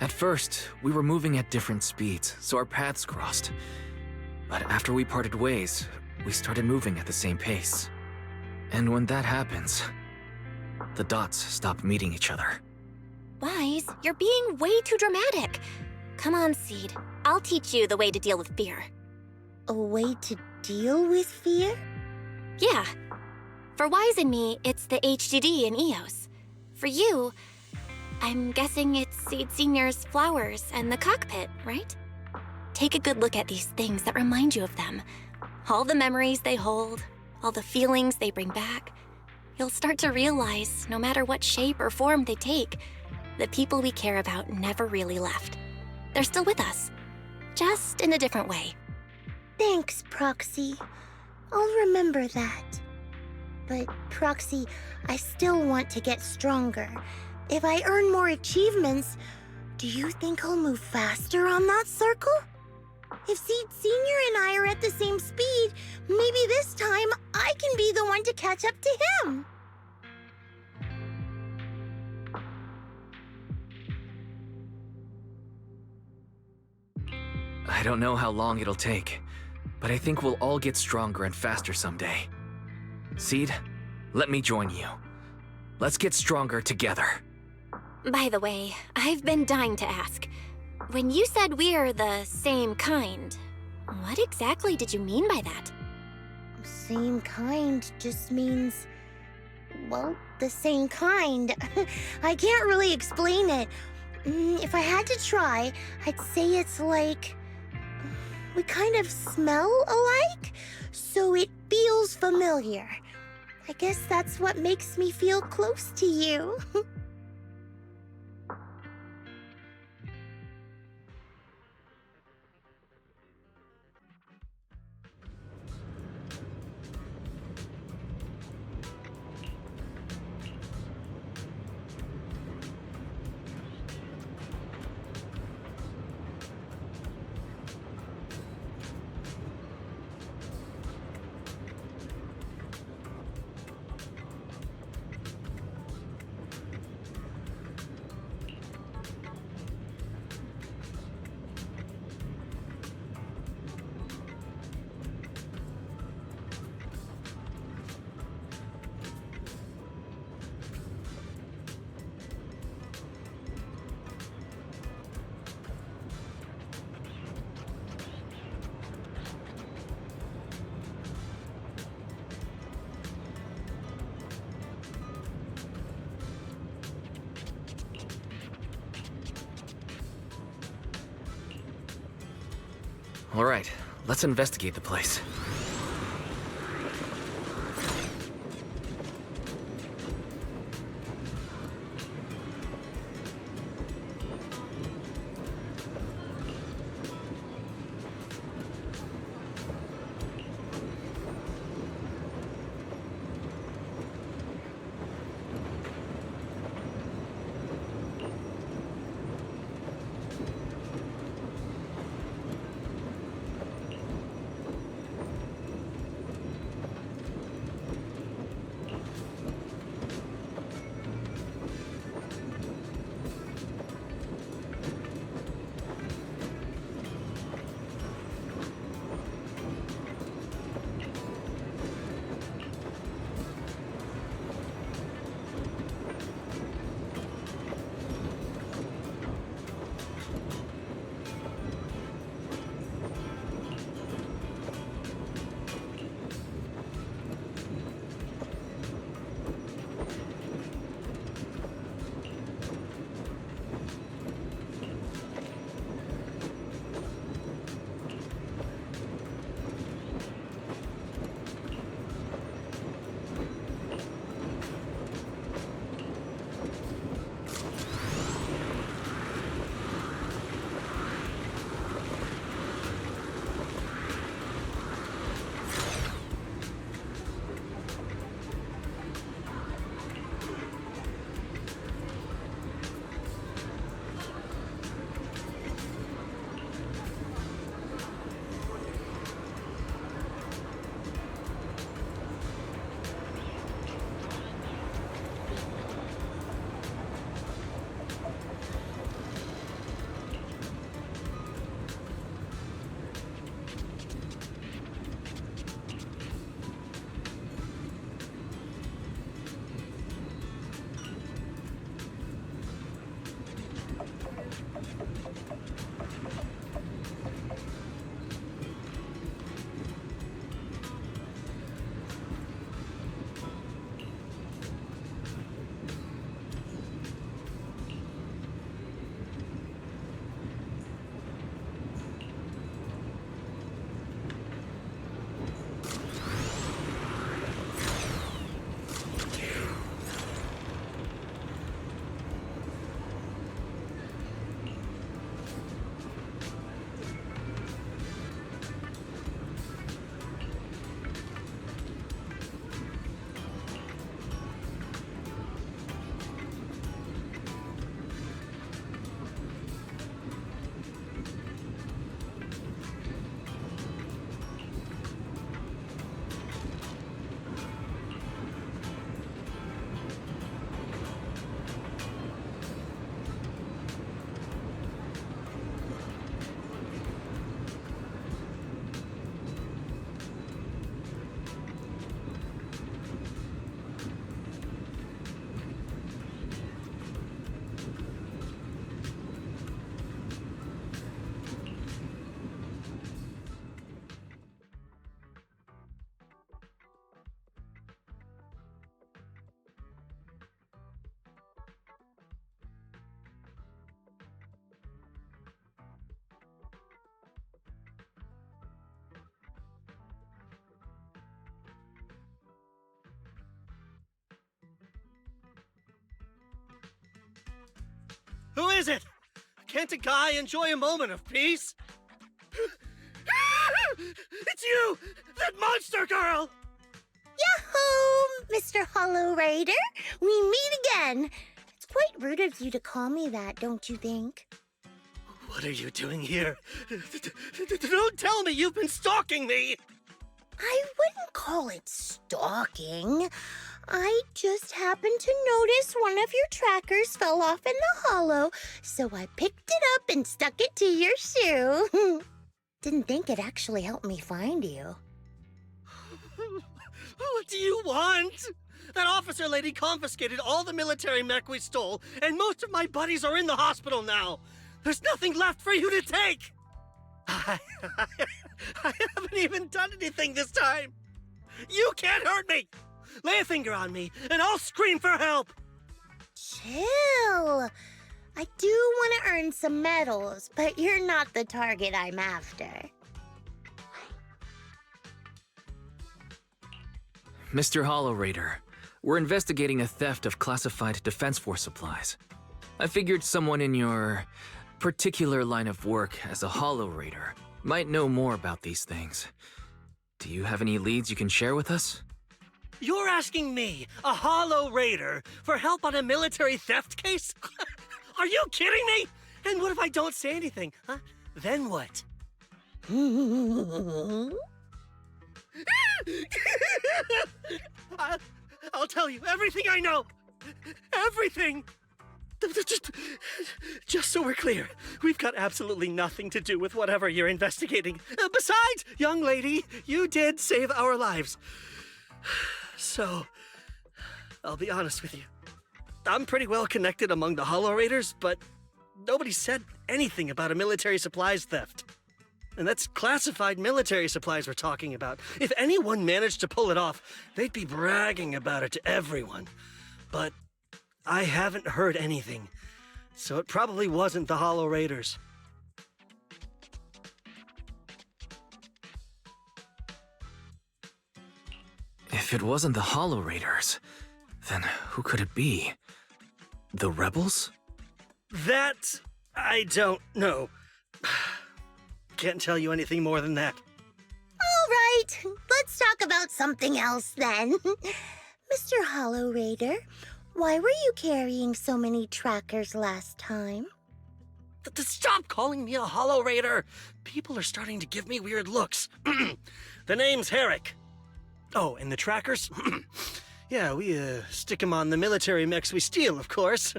At first, we were moving at different speeds, so our paths crossed. But after we parted ways, we started moving at the same pace. And when that happens, the dots stop meeting each other. Wise, you're being way too dramatic. Come on, Seed. I'll teach you the way to deal with fear. A way to deal with fear? Yeah. For Wise and me, it's the HDD and EOS. For you, I'm guessing it's Seed Senior's flowers and the cockpit, right? Take a good look at these things that remind you of them. All the memories they hold, all the feelings they bring back. You'll start to realize, no matter what shape or form they take, the people we care about never really left. They're still with us, just in a different way. Thanks, Proxy. I'll remember that. But, Proxy, I still want to get stronger. If I earn more achievements, do you think I'll move faster on that circle? If Seed Senior and I are at the same speed, maybe this time I can be the one to catch up to him. I don't know how long it'll take, but I think we'll all get stronger and faster someday. Seed, let me join you. Let's get stronger together. By the way, I've been dying to ask. When you said we're the same kind, what exactly did you mean by that? Same kind just means, well, the same kind. I can't really explain it. If I had to try, I'd say it's like we kind of smell alike, so it feels familiar. I guess that's what makes me feel close to you. All right, let's investigate the place. Who is it? Can't a guy enjoy a moment of peace? It's you! That monster girl! Yahoo, Mr. Hollow Rider! We meet again! It's quite rude of you to call me that, don't you think? What are you doing here? Don't tell me you've been stalking me! I wouldn't call it stalking. I just happened to notice one of your trackers fell off in the hollow, so I picked it up and stuck it to your shoe. Didn't think it actually helped me find you. What do you want? That officer lady confiscated all the military mech we stole, and most of my buddies are in the hospital now. There's nothing left for you to take. I haven't even done anything this time. You can't hurt me. Lay a finger on me, and I'll scream for help. Chill. I do want to earn some medals, but you're not the target I'm after. Mr. Hollow Raider, we're investigating a theft of classified Defense Force supplies. I figured someone in your particular line of work as a Hollow Raider might know more about these things. Do you have any leads you can share with us? You're asking me, a Hollow Raider, for help on a military theft case? Are you kidding me? And what if I don't say anything, huh? Then what? I'll tell you everything I know. Everything. Just so we're clear, we've got absolutely nothing to do with whatever you're investigating. Besides, young lady, you did save our lives. So, I'll be honest with you. I'm pretty well connected among the Hollow Raiders, but nobody said anything about a military supplies theft. And that's classified military supplies we're talking about. If anyone managed to pull it off, they'd be bragging about it to everyone. But I haven't heard anything, so it probably wasn't the Hollow Raiders. If it wasn't the Hollow Raiders, then who could it be? The rebels? That I don't know. Can't tell you anything more than that. All right, let's talk about something else then. Mr. Hollow Raider, why were you carrying so many trackers last time? Stop calling me a Hollow Raider! People are starting to give me weird looks. The name's Herrick. Oh, and the trackers? Yeah, we stick them on the military mechs we steal, of course.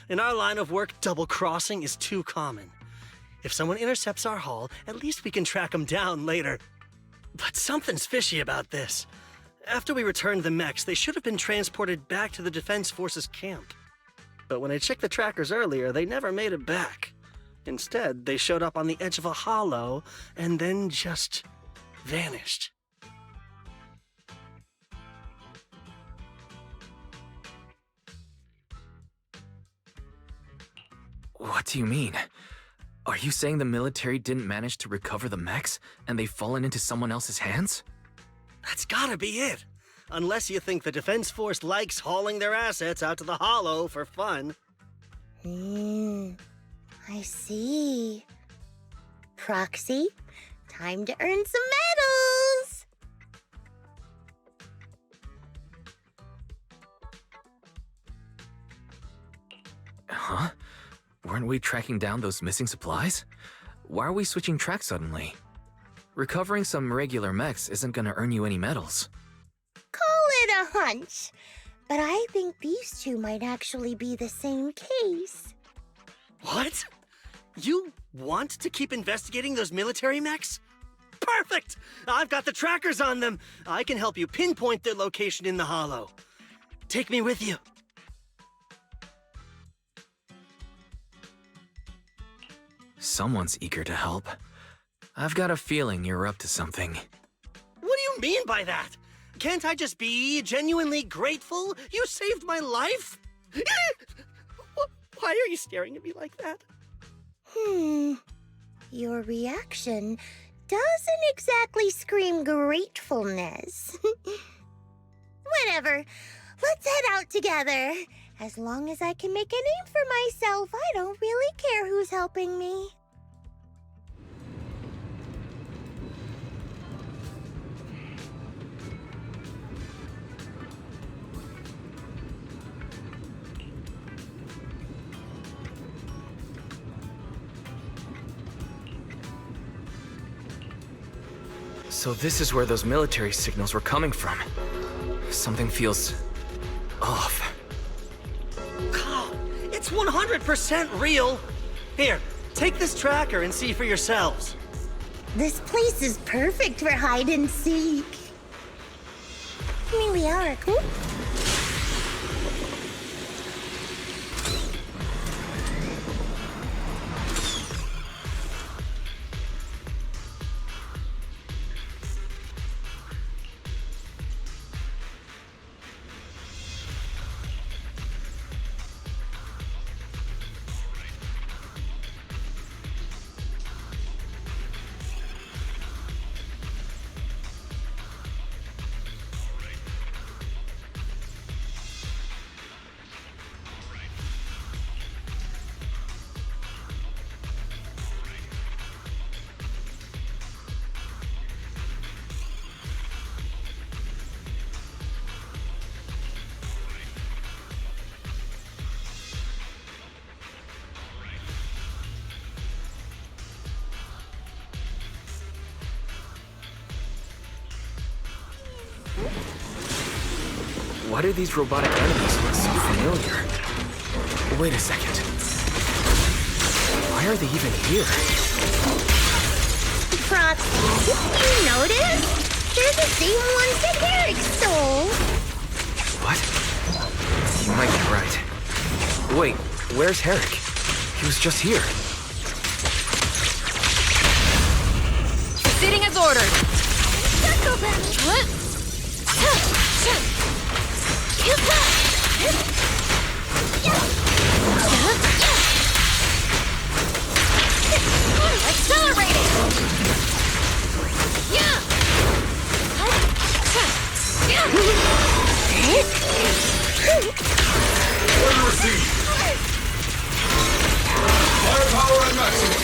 In our line of work, double-crossing is too common. If someone intercepts our haul, at least we can track them down later. But something's fishy about this. After we returned the mechs, they should have been transported back to the Defense Forces camp. But when I checked the trackers earlier, they never made it back. Instead, they showed up on the edge of a hollow and then just vanished. What do you mean? Are you saying the military didn't manage to recover the mechs and they've fallen into someone else's hands? That's gotta be it. Unless you think the Defense Force likes hauling their assets out to the hollow for fun. I see. Proxy, time to earn some medals! Huh? Weren't we tracking down those missing supplies? Why are we switching tracks suddenly? Recovering some regular mechs isn't gonna earn you any medals. Call it a hunch, but I think these two might actually be the same case. What? You want to keep investigating those military mechs? Perfect! I've got the trackers on them. I can help you pinpoint their location in the hollow. Take me with you. Someone's eager to help. I've got a feeling you're up to something. What do you mean by that? Can't I just be genuinely grateful? You saved my life? Why are you staring at me like that? Your reaction doesn't exactly scream gratefulness. Whatever. Let's head out together. As long as I can make a name for myself, I don't really care who's helping me. So this is where those military signals were coming from. Something feels off. It's 100% real. Here, take this tracker and see for yourselves. This place is perfect for hide and seek. I mean, we are, cool. Why do these robotic enemies look so familiar? Wait a second. Why are they even here? Proxy, you notice? They're the same ones that Eric stole. What? You might be right. Wait, where's Herrick? He was just here. Proceeding as ordered. Circle them. What? Accelerating. Order received. Firepower at maximum.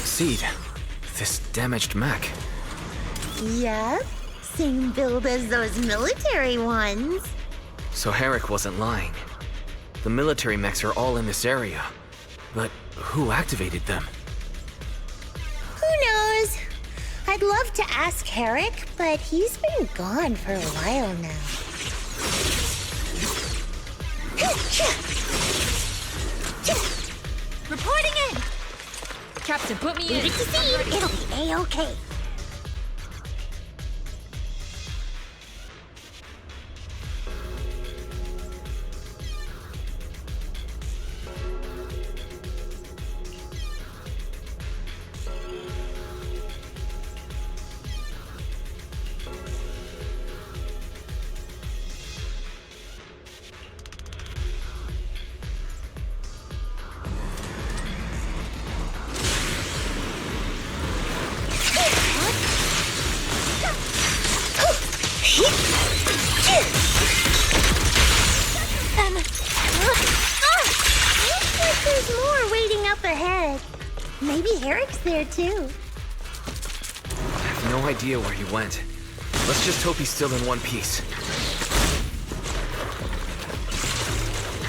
Seed. This damaged mech. Yep, same build as those military ones. So Herrick wasn't lying. The military mechs are all in this area. But who activated them? Who knows? I'd love to ask Herrick, but he's been gone for a while now. Reporting in! Captain, put me in. Leave it to Seed. It'll be A-okay. Looks like there's more waiting up ahead. Maybe Herrick's there too. I have no idea where he went. Let's just hope he's still in one piece.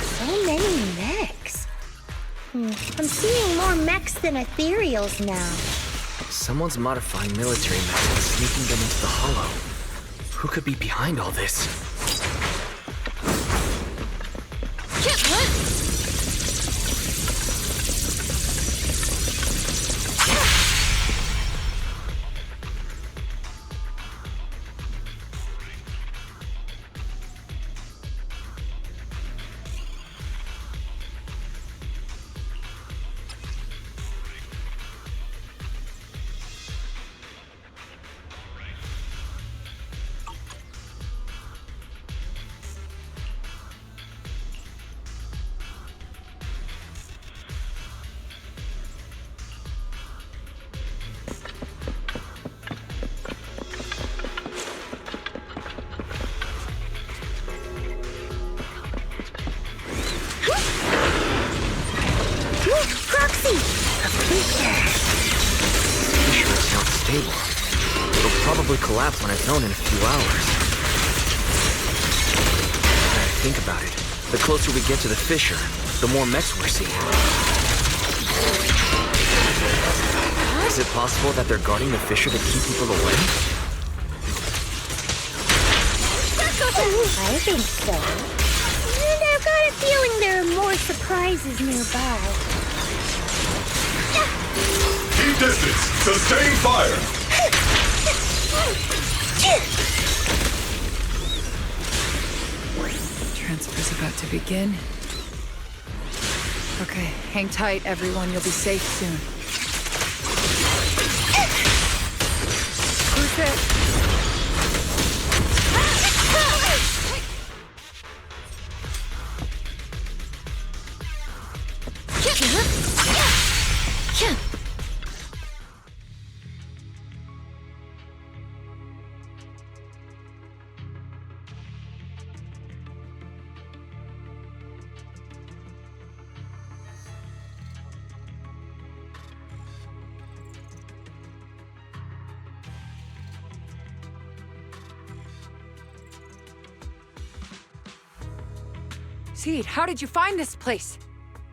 So many mechs. I'm seeing more mechs than ethereals now. Someone's modifying military mechs and sneaking them into the hollow. Who could be behind all this? unstable. It'll probably collapse on its own in a few hours. Now I think about it, the closer we get to the fissure, the more mechs we're seeing. Is it possible that they're guarding the fissure to keep people away? I think so. And I've got a feeling there are more surprises nearby. Keep distance! Sustain fire! Transfer's about to begin. Okay, hang tight, everyone. You'll be safe soon. Who's it? Seed, how did you find this place?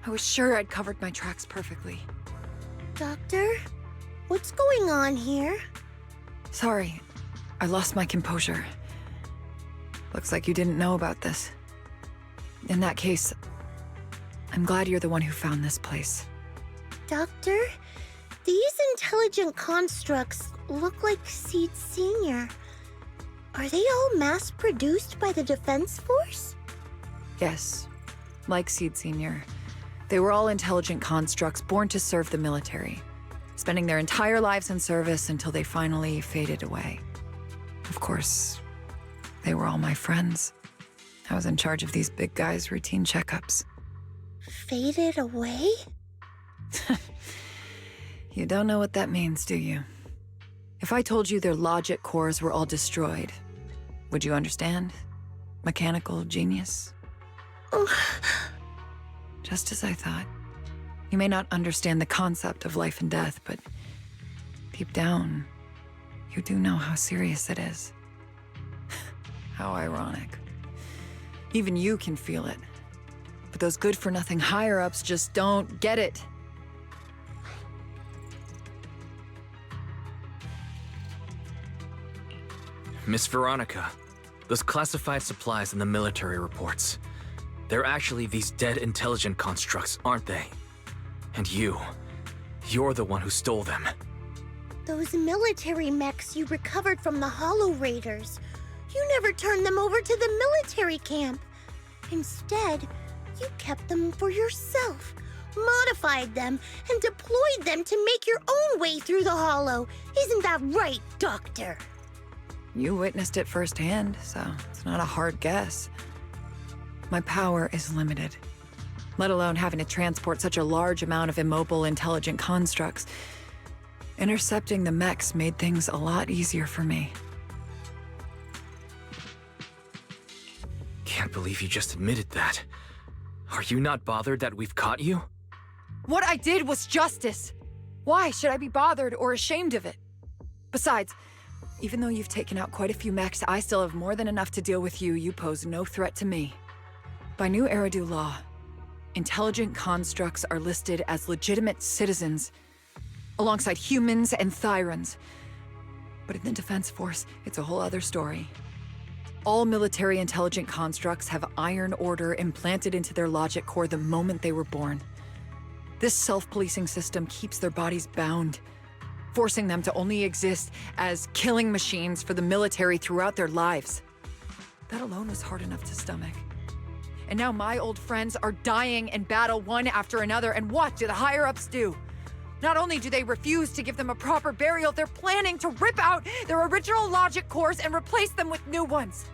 I was sure I'd covered my tracks perfectly. Doctor, what's going on here? Sorry, I lost my composure. Looks like you didn't know about this. In that case, I'm glad you're the one who found this place. Doctor, these intelligent constructs look like Seed Senior. Are they all mass-produced by the Defense Force? Yes, like Seed Senior. They were all intelligent constructs born to serve the military, spending their entire lives in service until they finally faded away. Of course, they were all my friends. I was in charge of these big guys' routine checkups. Faded away? You don't know what that means, do you? If I told you their logic cores were all destroyed, would you understand? Mechanical genius? Just as I thought. You may not understand the concept of life and death, but deep down, you do know how serious it is. How ironic. Even you can feel it. But those good-for-nothing higher-ups just don't get it. Miss Veronica, those classified supplies in the military reports. They're actually these dead intelligent constructs, aren't they? And you're the one who stole them. Those military mechs you recovered from the Hollow Raiders. You never turned them over to the military camp. Instead, you kept them for yourself, modified them, and deployed them to make your own way through the Hollow. Isn't that right, Doctor? You witnessed it firsthand, so it's not a hard guess. My power is limited, let alone having to transport such a large amount of immobile, intelligent constructs. Intercepting the mechs made things a lot easier for me. Can't believe you just admitted that. Are you not bothered that we've caught you? What I did was justice. Why should I be bothered or ashamed of it? Besides, even though you've taken out quite a few mechs, I still have more than enough to deal with you. You pose no threat to me. By New Eridu law, intelligent constructs are listed as legitimate citizens, alongside humans and Thyrans. But in the Defense Force, it's a whole other story. All military intelligent constructs have Iron Order implanted into their logic core the moment they were born. This self-policing system keeps their bodies bound, forcing them to only exist as killing machines for the military throughout their lives. That alone was hard enough to stomach. And now my old friends are dying in battle one after another, and what do the higher-ups do? Not only do they refuse to give them a proper burial, they're planning to rip out their original logic cores and replace them with new ones.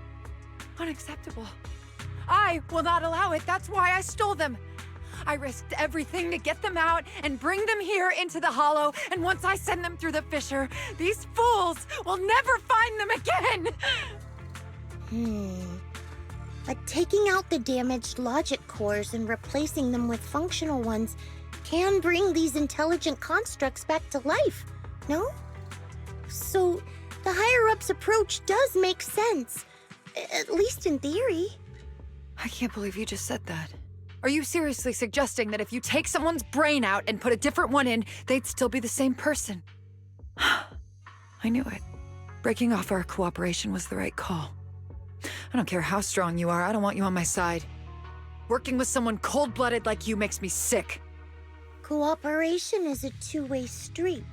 Unacceptable. I will not allow it. That's why I stole them. I risked everything to get them out and bring them here into the Hollow, and once I send them through the fissure, these fools will never find them again! But taking out the damaged logic cores and replacing them with functional ones can bring these intelligent constructs back to life, no? So, the higher-ups' approach does make sense. At least in theory. I can't believe you just said that. Are you seriously suggesting that if you take someone's brain out and put a different one in, they'd still be the same person? I knew it. Breaking off our cooperation was the right call. I don't care how strong you are, I don't want you on my side. Working with someone cold-blooded like you makes me sick. Cooperation is a two-way street.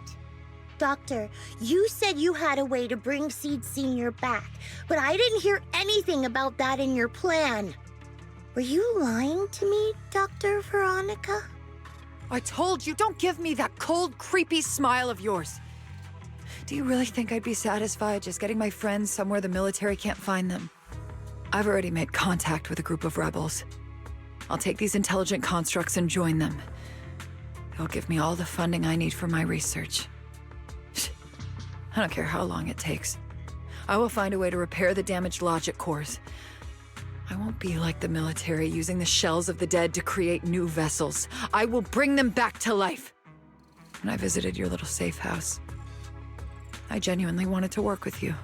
Doctor, you said you had a way to bring Seed Senior back, but I didn't hear anything about that in your plan. Were you lying to me, Dr. Veronica? I told you, don't give me that cold, creepy smile of yours. Do you really think I'd be satisfied just getting my friends somewhere the military can't find them? I've already made contact with a group of rebels. I'll take these intelligent constructs and join them. They'll give me all the funding I need for my research. I don't care how long it takes. I will find a way to repair the damaged logic cores. I won't be like the military, using the shells of the dead to create new vessels. I will bring them back to life. When I visited your little safe house, I genuinely wanted to work with you.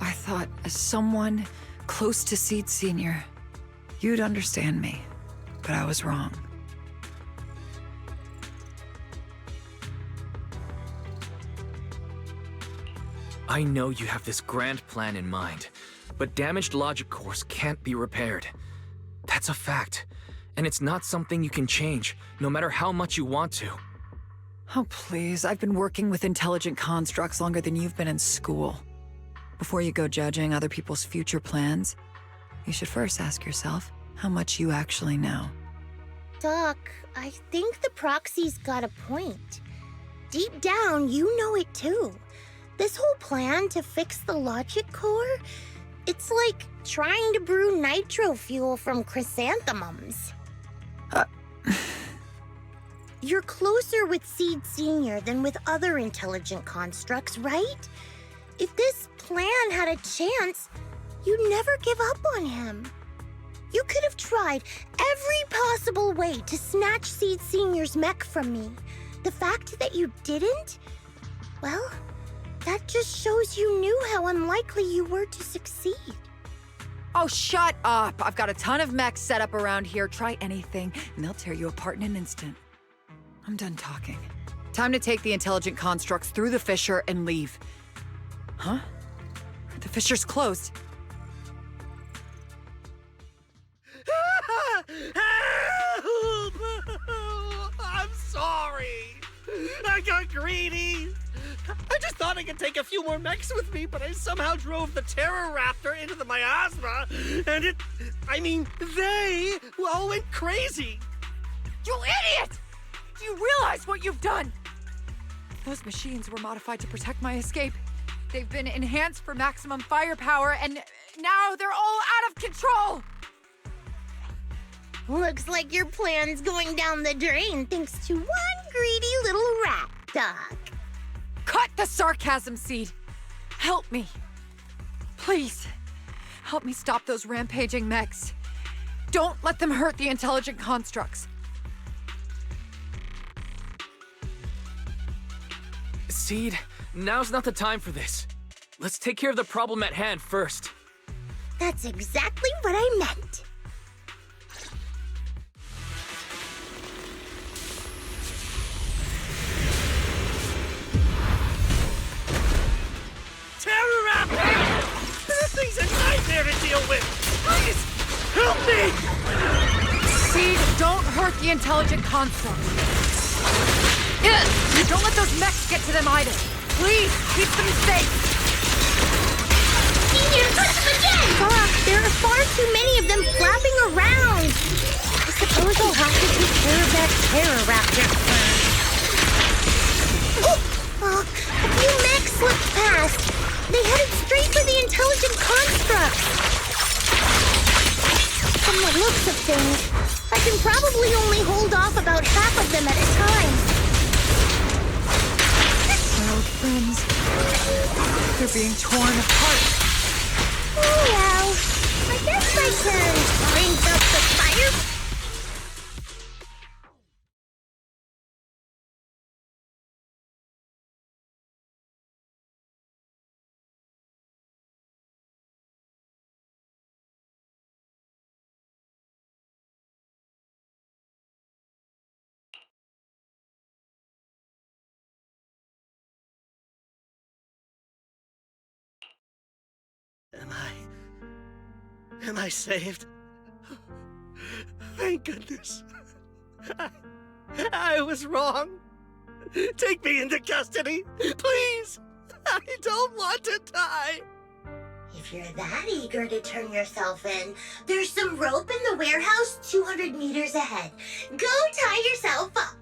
I thought, as someone close to Seed Senior, you'd understand me, but I was wrong. I know you have this grand plan in mind, but damaged logic cores can't be repaired. That's a fact, and it's not something you can change, no matter how much you want to. Oh, please, I've been working with intelligent constructs longer than you've been in school. Before you go judging other people's future plans, you should first ask yourself how much you actually know. Doc, I think the proxy's got a point. Deep down, you know it too. This whole plan to fix the logic core, it's like trying to brew nitro fuel from chrysanthemums. You're closer with Seed Senior than with other intelligent constructs, right? If this plan had a chance, you'd never give up on him. You could have tried every possible way to snatch Seed Senior's mech from me. The fact that you didn't, well, that just shows you knew how unlikely you were to succeed. Oh, shut up! I've got a ton of mechs set up around here. Try anything, and they'll tear you apart in an instant. I'm done talking. Time to take the intelligent constructs through the fissure and leave. Huh? The fissure's closed. Help! I'm sorry. I got greedy. I just thought I could take a few more mechs with me, but I somehow drove the Terror Raptor into the miasma, and they all went crazy. You idiot! Do you realize what you've done? Those machines were modified to protect my escape. They've been enhanced for maximum firepower, and now they're all out of control! Looks like your plan's going down the drain thanks to one greedy little rat, Doc. Cut the sarcasm, Seed! Help me. Please, help me stop those rampaging mechs. Don't let them hurt the intelligent constructs. Seed, now's not the time for this. Let's take care of the problem at hand first. That's exactly what I meant. Terror Raptor! This thing's a nightmare to deal with. Please, help me! Seed, don't hurt the intelligent constructs. Don't let those mechs get to them either. Please, keep them safe. Senior, touch them again! Doc, there are far too many of them flapping around. I suppose I'll have to take care of that Terror Raptor first. Oh, a few mechs slipped past. They headed straight for the intelligent constructs. From the looks of things, I can probably only hold off about half of them at a time. My old friends, they're being torn apart. Oh well, I guess I can crank up the fire. Am I saved? Thank goodness. I was wrong. Take me into custody, please. I don't want to die. If you're that eager to turn yourself in, there's some rope in the warehouse 200 meters ahead. Go tie yourself up.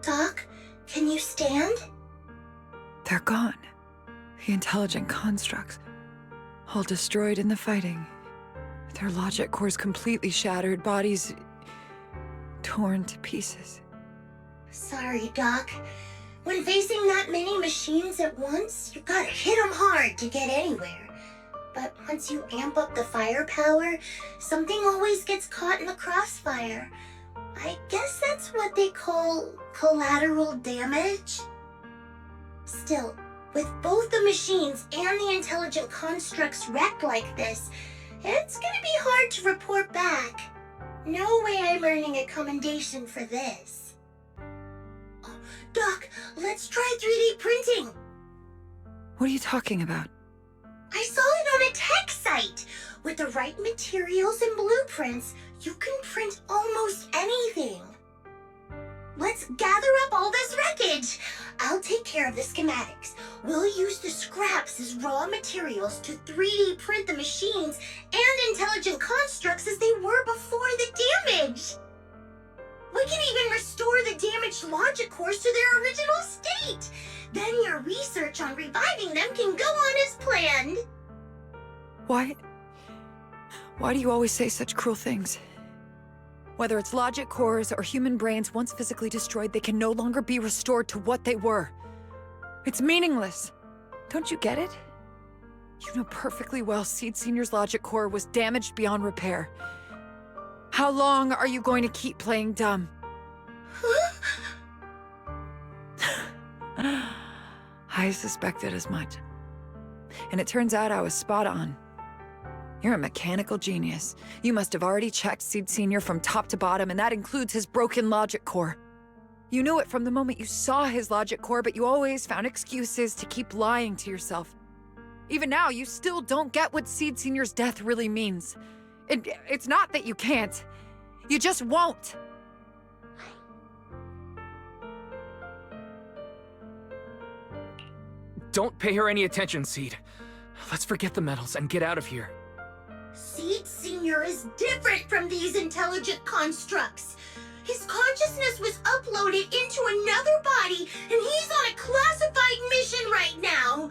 Doc, can you stand? They're gone. The intelligent constructs. All destroyed in the fighting. Their logic cores completely shattered, bodies torn to pieces. Sorry, Doc. When facing that many machines at once, you gotta hit them hard to get anywhere. But once you amp up the firepower, something always gets caught in the crossfire. I guess that's what they call collateral damage. Still, with both the machines and the intelligent constructs wrecked like this, it's gonna be hard to report back. No way I'm earning a commendation for this. Oh, Doc, let's try 3D printing. What are you talking about? I saw it on a tech site. With the right materials and blueprints, you can print almost anything. Let's gather up all this wreckage. I'll take care of the schematics. We'll use the scraps as raw materials to 3D print the machines and intelligent constructs as they were before the damage. We can even restore the damaged logic cores to their original state. Then your research on reviving them can go on as planned. Why do you always say such cruel things? Whether it's logic cores or human brains once physically destroyed, they can no longer be restored to what they were. It's meaningless. Don't you get it? You know perfectly well Seed Senior's logic core was damaged beyond repair. How long are you going to keep playing dumb? I suspected as much. And it turns out I was spot on. You're a mechanical genius. You must have already checked Seed Senior from top to bottom, and that includes his broken logic core. You knew it from the moment you saw his logic core, but you always found excuses to keep lying to yourself. Even now, you still don't get what Seed Senior's death really means. It's not that you can't. You just won't. Don't pay her any attention, Seed. Let's forget the medals and get out of here. Seed Senior is different from these intelligent constructs. His consciousness was uploaded into another body, and he's on a classified mission right now.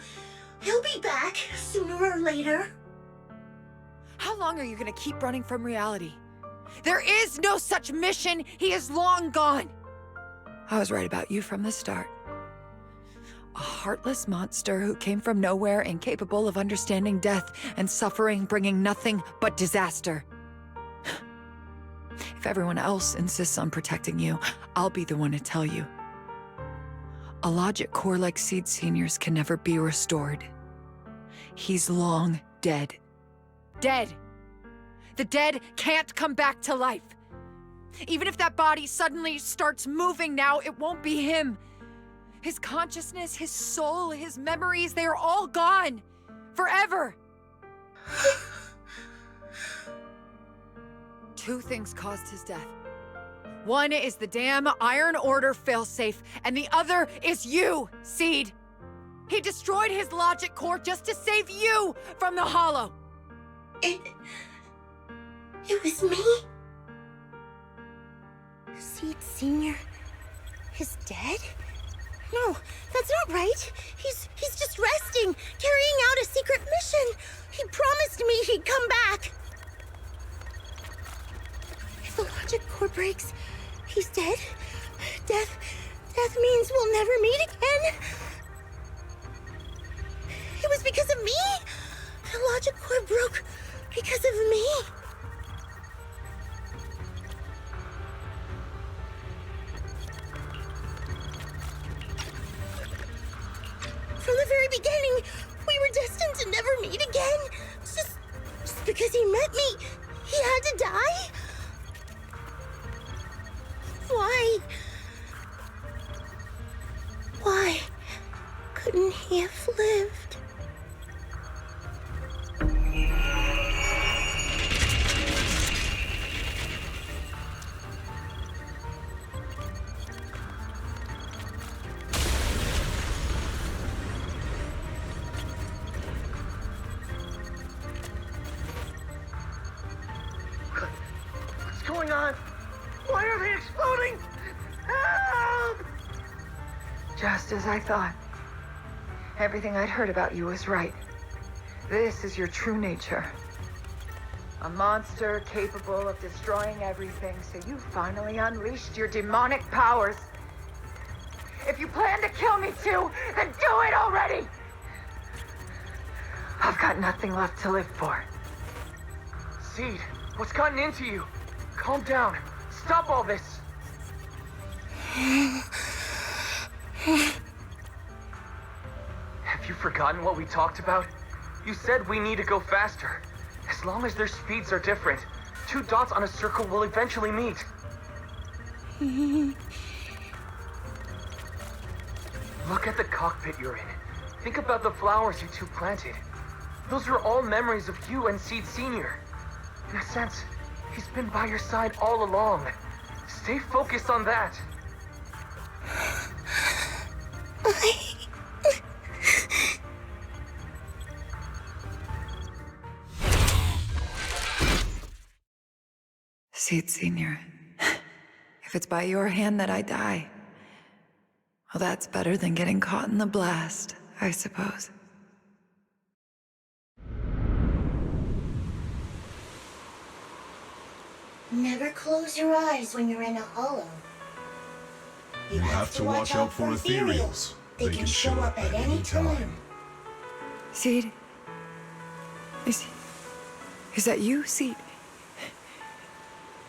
He'll be back sooner or later. How long are you gonna keep running from reality? There is no such mission! He is long gone! I was right about you from the start. A heartless monster who came from nowhere, incapable of understanding death and suffering, bringing nothing but disaster. If everyone else insists on protecting you, I'll be the one to tell you. A logic core like Seed Senior's can never be restored. He's long dead. Dead! The dead can't come back to life. Even if that body suddenly starts moving now, it won't be him. His consciousness, his soul, his memories, they are all gone. Forever. Two things caused his death. One is the damn Iron Order failsafe, and the other is you, Seed. He destroyed his logic core just to save you from the Hollow. It was me? Seed Senior is dead? No, that's not right. He's just resting, carrying out a secret mission. He promised me he'd come back. If the logic core breaks, he's dead. Death means we'll never meet again. It was because of me. The logic core broke because of me. From the very beginning, we were destined to never meet again. Just because he met me, he had to die? Why? Why couldn't hear the exploding! Help! Just as I thought. Everything I'd heard about you was right. This is your true nature. A monster capable of destroying everything, so you finally unleashed your demonic powers. If you plan to kill me too, then do it already! I've got nothing left to live for. Seed, what's gotten into you? Calm down. Stop all this. Have you forgotten what we talked about? You said we need to go faster. As long as their speeds are different, 2 dots on a circle will eventually meet. Look at the cockpit you're in. Think about the flowers you two planted. Those are all memories of you and Seed Sr. In a sense, he's been by your side all along. Stay focused on that. Seed Senior, if it's by your hand that I die, well, that's better than getting caught in the blast, I suppose. Never close your eyes when you're in a hollow. You have to watch out for ethereals. They can show up at any time. Seed? Is that you, Seed?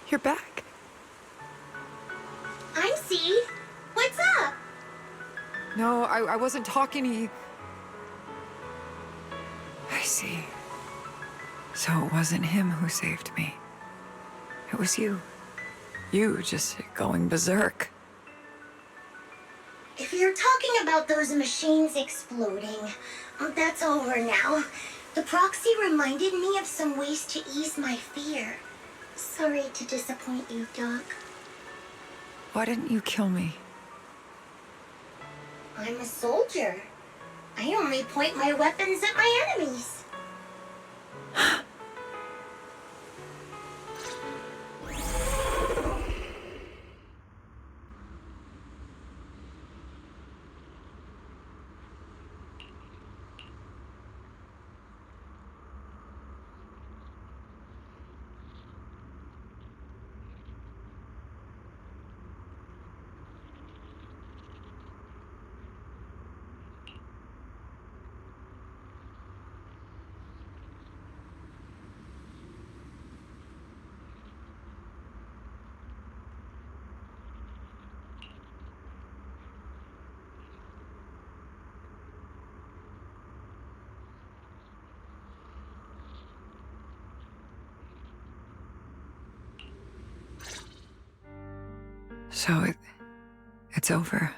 You're back. I'm Seed. What's up? No, I wasn't talking to you. I see. So it wasn't him who saved me. It was you. You just going berserk. If you're talking about those machines exploding, that's over now. The proxy reminded me of some ways to ease my fear. Sorry to disappoint you, Doc. Why didn't you kill me? I'm a soldier. I only point my weapons at my enemies. So it's over.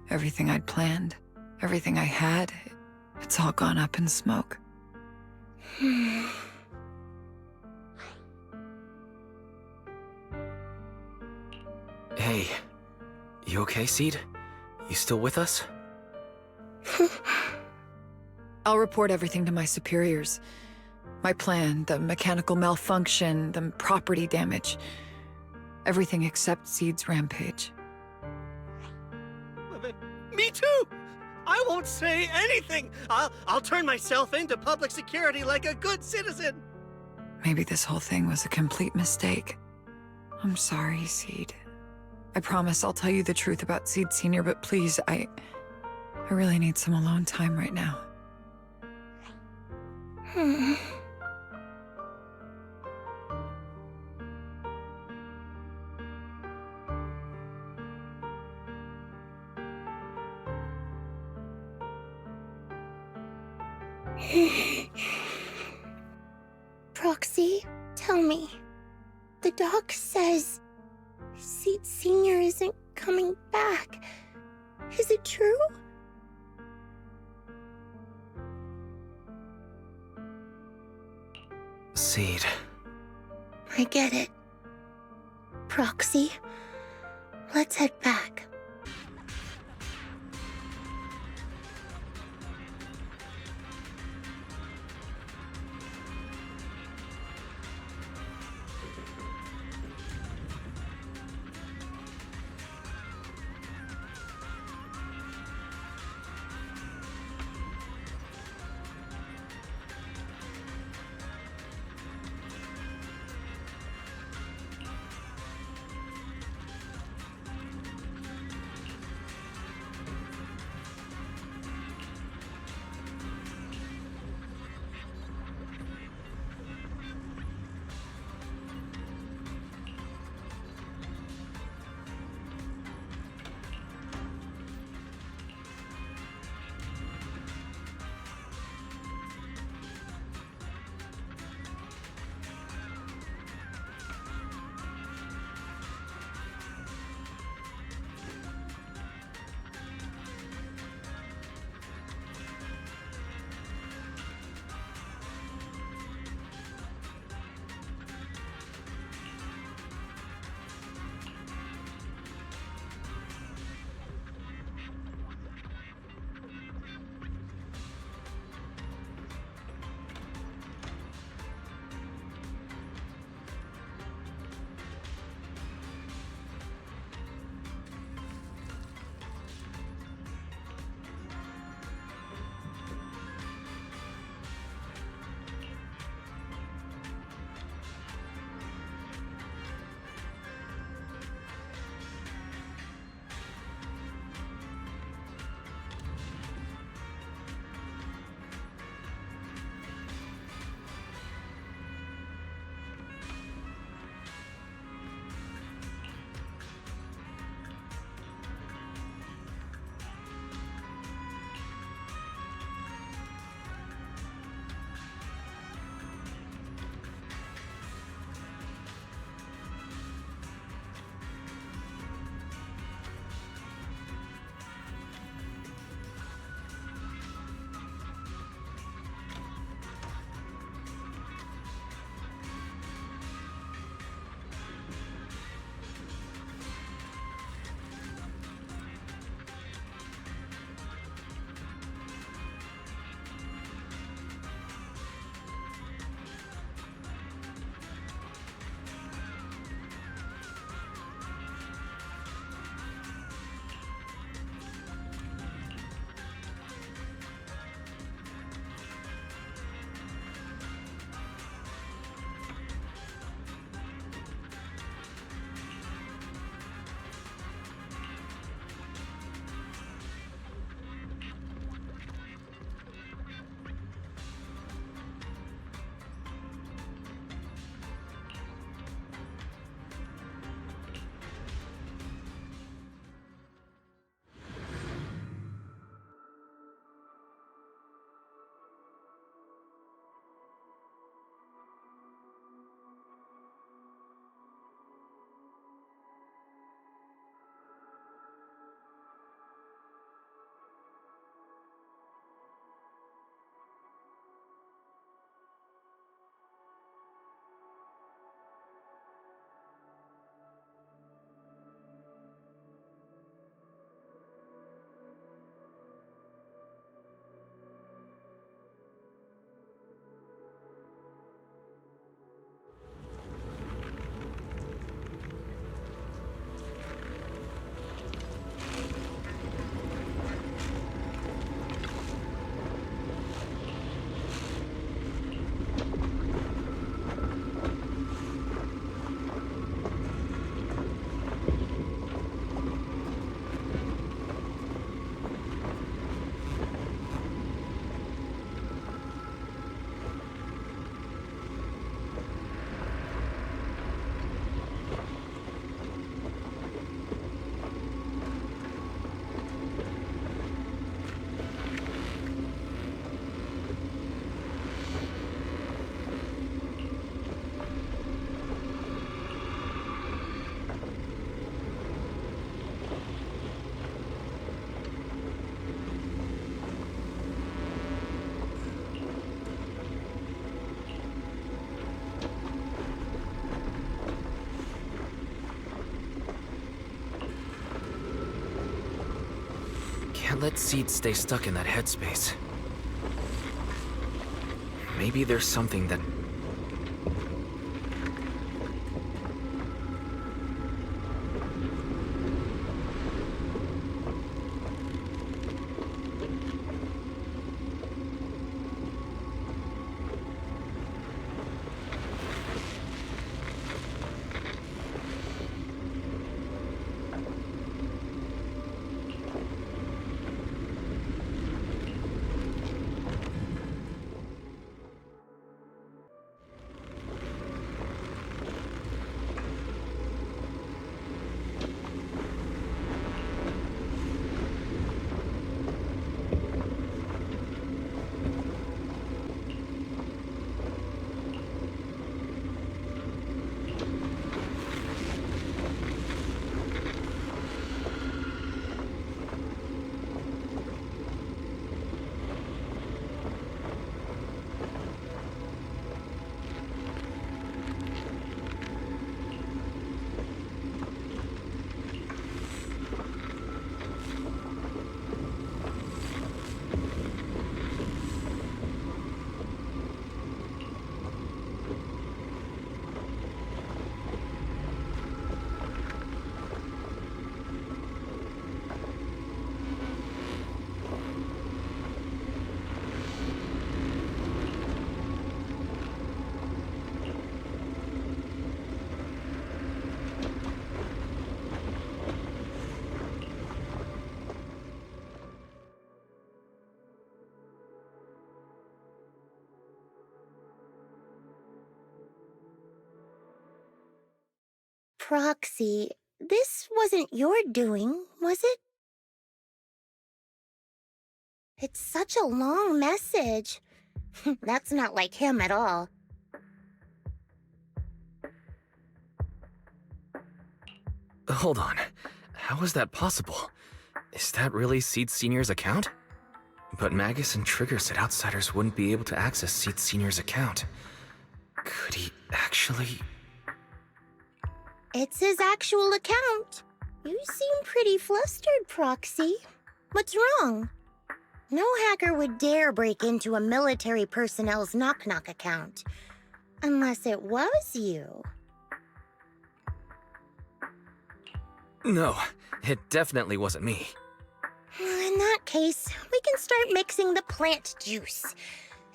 Everything I'd planned, everything I had, it's all gone up in smoke. Hey, you okay, Seed? You still with us? I'll report everything to my superiors. My plan, the mechanical malfunction, the property damage. Everything except Seed's rampage. Me too! I won't say anything! I'll turn myself into public security like a good citizen! Maybe this whole thing was a complete mistake. I'm sorry, Seed. I promise I'll tell you the truth about Seed Sr., but please, I really need some alone time right now. Proxy, tell me. The doc says Seed Sr. isn't coming back. Is it true? Seed. I get it. Proxy, let's head back. Can't let Seed stay stuck in that headspace. Maybe there's something that... Proxy, this wasn't your doing, was it? It's such a long message. That's not like him at all. Hold on. How is that possible? Is that really Seed Senior's account? But Magus and Trigger said outsiders wouldn't be able to access Seed Senior's account. Could he actually... It's his actual account. You seem pretty flustered, Proxy. What's wrong? No hacker would dare break into a military personnel's knock-knock account. Unless it was you. No, it definitely wasn't me. In that case, we can start mixing the plant juice.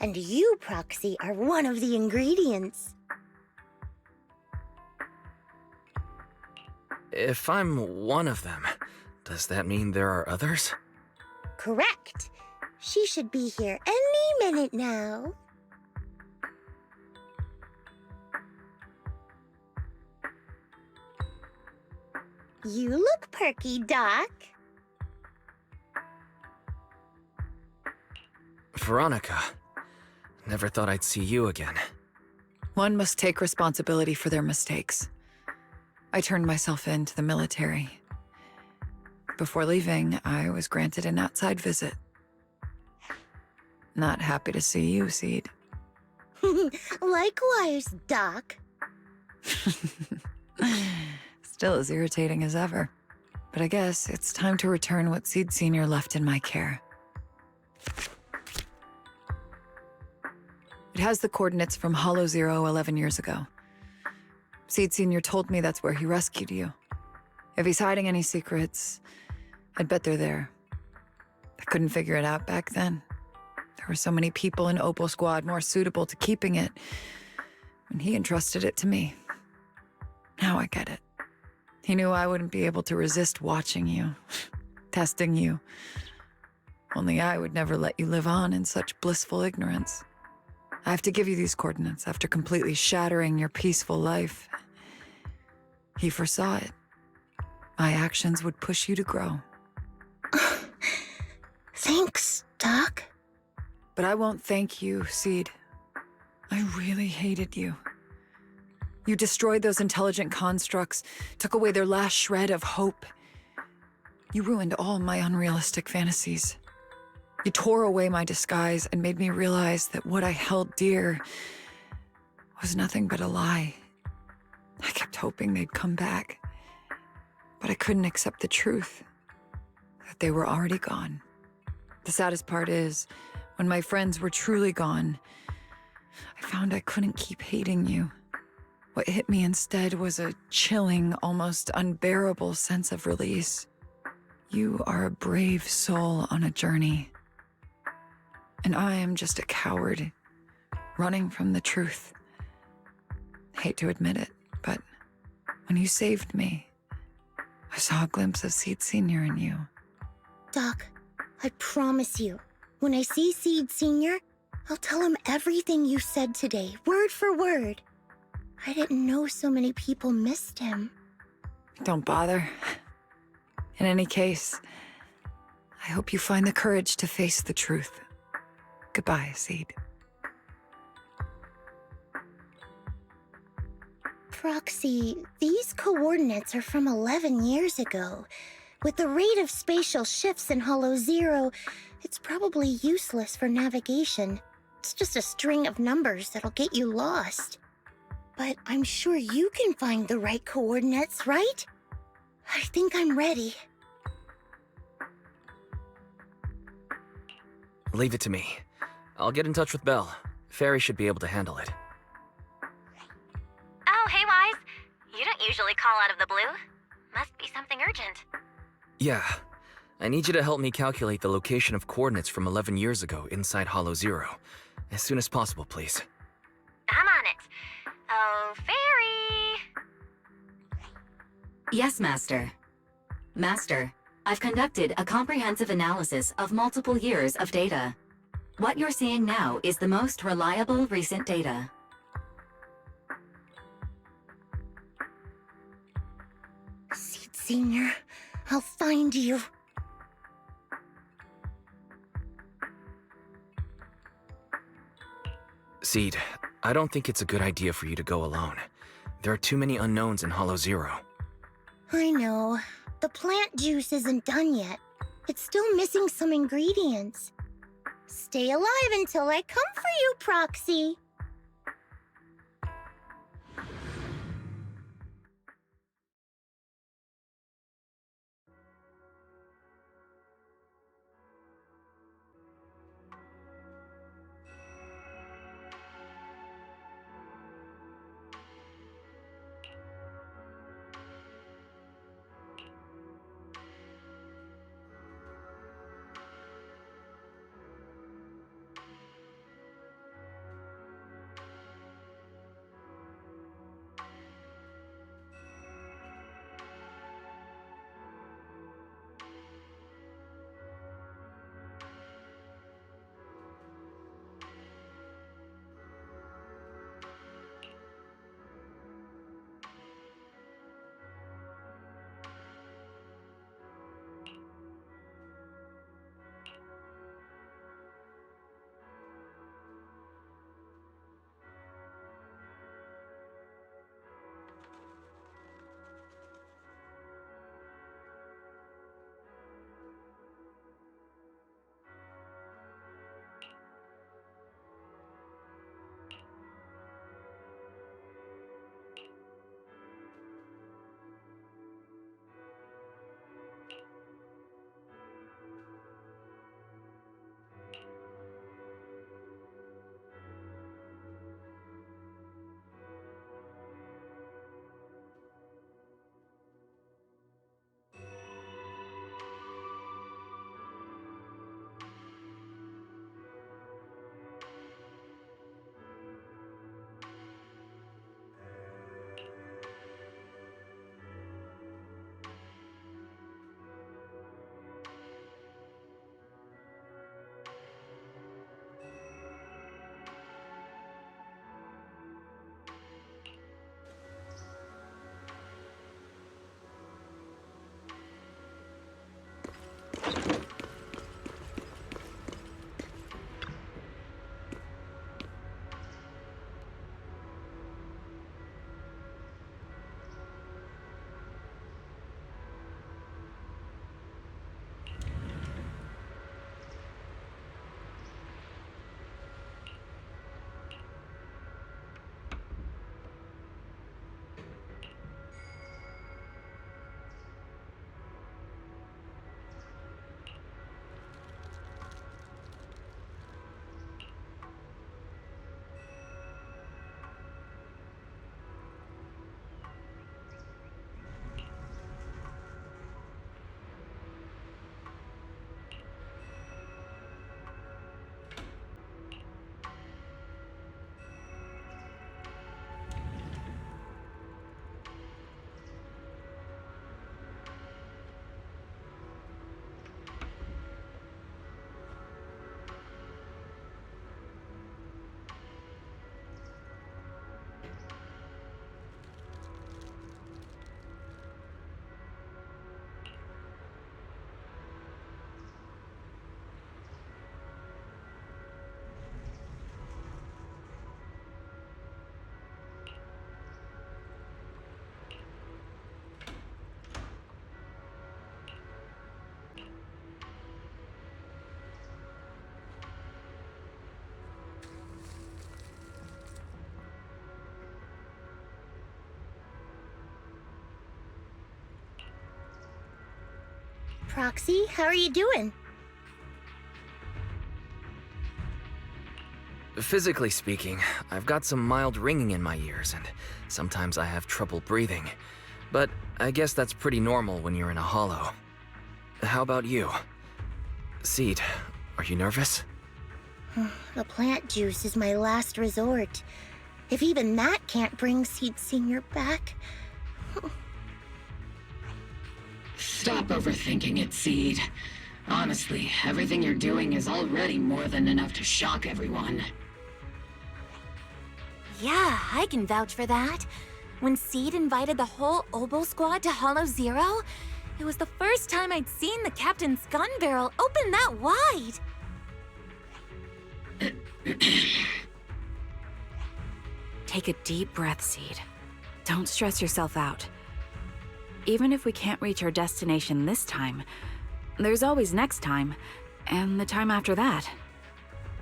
And you, Proxy, are one of the ingredients. If I'm one of them, does that mean there are others? Correct. She should be here any minute now. You look perky, Doc. Veronica, never thought I'd see you again. One must take responsibility for their mistakes. I turned myself in to the military. Before leaving, I was granted an outside visit. Not happy to see you, Seed. Likewise, Doc. Still as irritating as ever. But I guess it's time to return what Seed Senior left in my care. It has the coordinates from Hollow Zero 11 years ago. Seed Senior told me that's where he rescued you. If he's hiding any secrets, I'd bet they're there. I couldn't figure it out back then. There were so many people in Opal Squad more suitable to keeping it, and he entrusted it to me. Now I get it. He knew I wouldn't be able to resist watching you, testing you. Only I would never let you live on in such blissful ignorance. I have to give you these coordinates after completely shattering your peaceful life. He foresaw it. My actions would push you to grow. Thanks, Doc. But I won't thank you, Seed. I really hated you. You destroyed those intelligent constructs, took away their last shred of hope. You ruined all my unrealistic fantasies. You tore away my disguise and made me realize that what I held dear was nothing but a lie. I kept hoping they'd come back, but I couldn't accept the truth. that they were already gone. The saddest part is, when my friends were truly gone, I found I couldn't keep hating you. What hit me instead was a chilling, almost unbearable sense of release. You are a brave soul on a journey. And I am just a coward, running from the truth. Hate to admit it, but when you saved me, I saw a glimpse of Seed Senior in you. Doc, I promise you, when I see Seed Senior, I'll tell him everything you said today, word for word. I didn't know so many people missed him. Don't bother. In any case, I hope you find the courage to face the truth. Goodbye, Seed. Proxy, these coordinates are from 11 years ago. With the rate of spatial shifts in Hollow Zero, it's probably useless for navigation. It's just a string of numbers that'll get you lost. But I'm sure you can find the right coordinates, right? I think I'm ready. Leave it to me. I'll get in touch with Belle. Fairy should be able to handle it. Oh, hey, Wise. You don't usually call out of the blue. Must be something urgent. Yeah. I need you to help me calculate the location of coordinates from 11 years ago inside Hollow Zero. As soon as possible, please. I'm on it. Oh, Fairy! Yes, Master. Master, I've conducted a comprehensive analysis of multiple years of data. What you're seeing now is the most reliable recent data. Seed Senior, I'll find you. Seed, I don't think it's a good idea for you to go alone. There are too many unknowns in Hollow Zero. I know. The plant juice isn't done yet. It's still missing some ingredients. Stay alive until I come for you, Proxy. Proxy. How are you doing? Physically speaking, I've got some mild ringing in my ears, and sometimes I have trouble breathing. But I guess that's pretty normal when you're in a hollow. How about you? Seed, are you nervous? The plant juice is my last resort. If even that can't bring Seed Senior back... Stop overthinking it, Seed. Honestly, everything you're doing is already more than enough to shock everyone. Yeah, I can vouch for that. When Seed invited the whole Obel squad to Hollow Zero, it was the first time I'd seen the captain's gun barrel open that wide. Take a deep breath, Seed. Don't stress yourself out. Even if we can't reach our destination this time, there's always next time, and the time after that.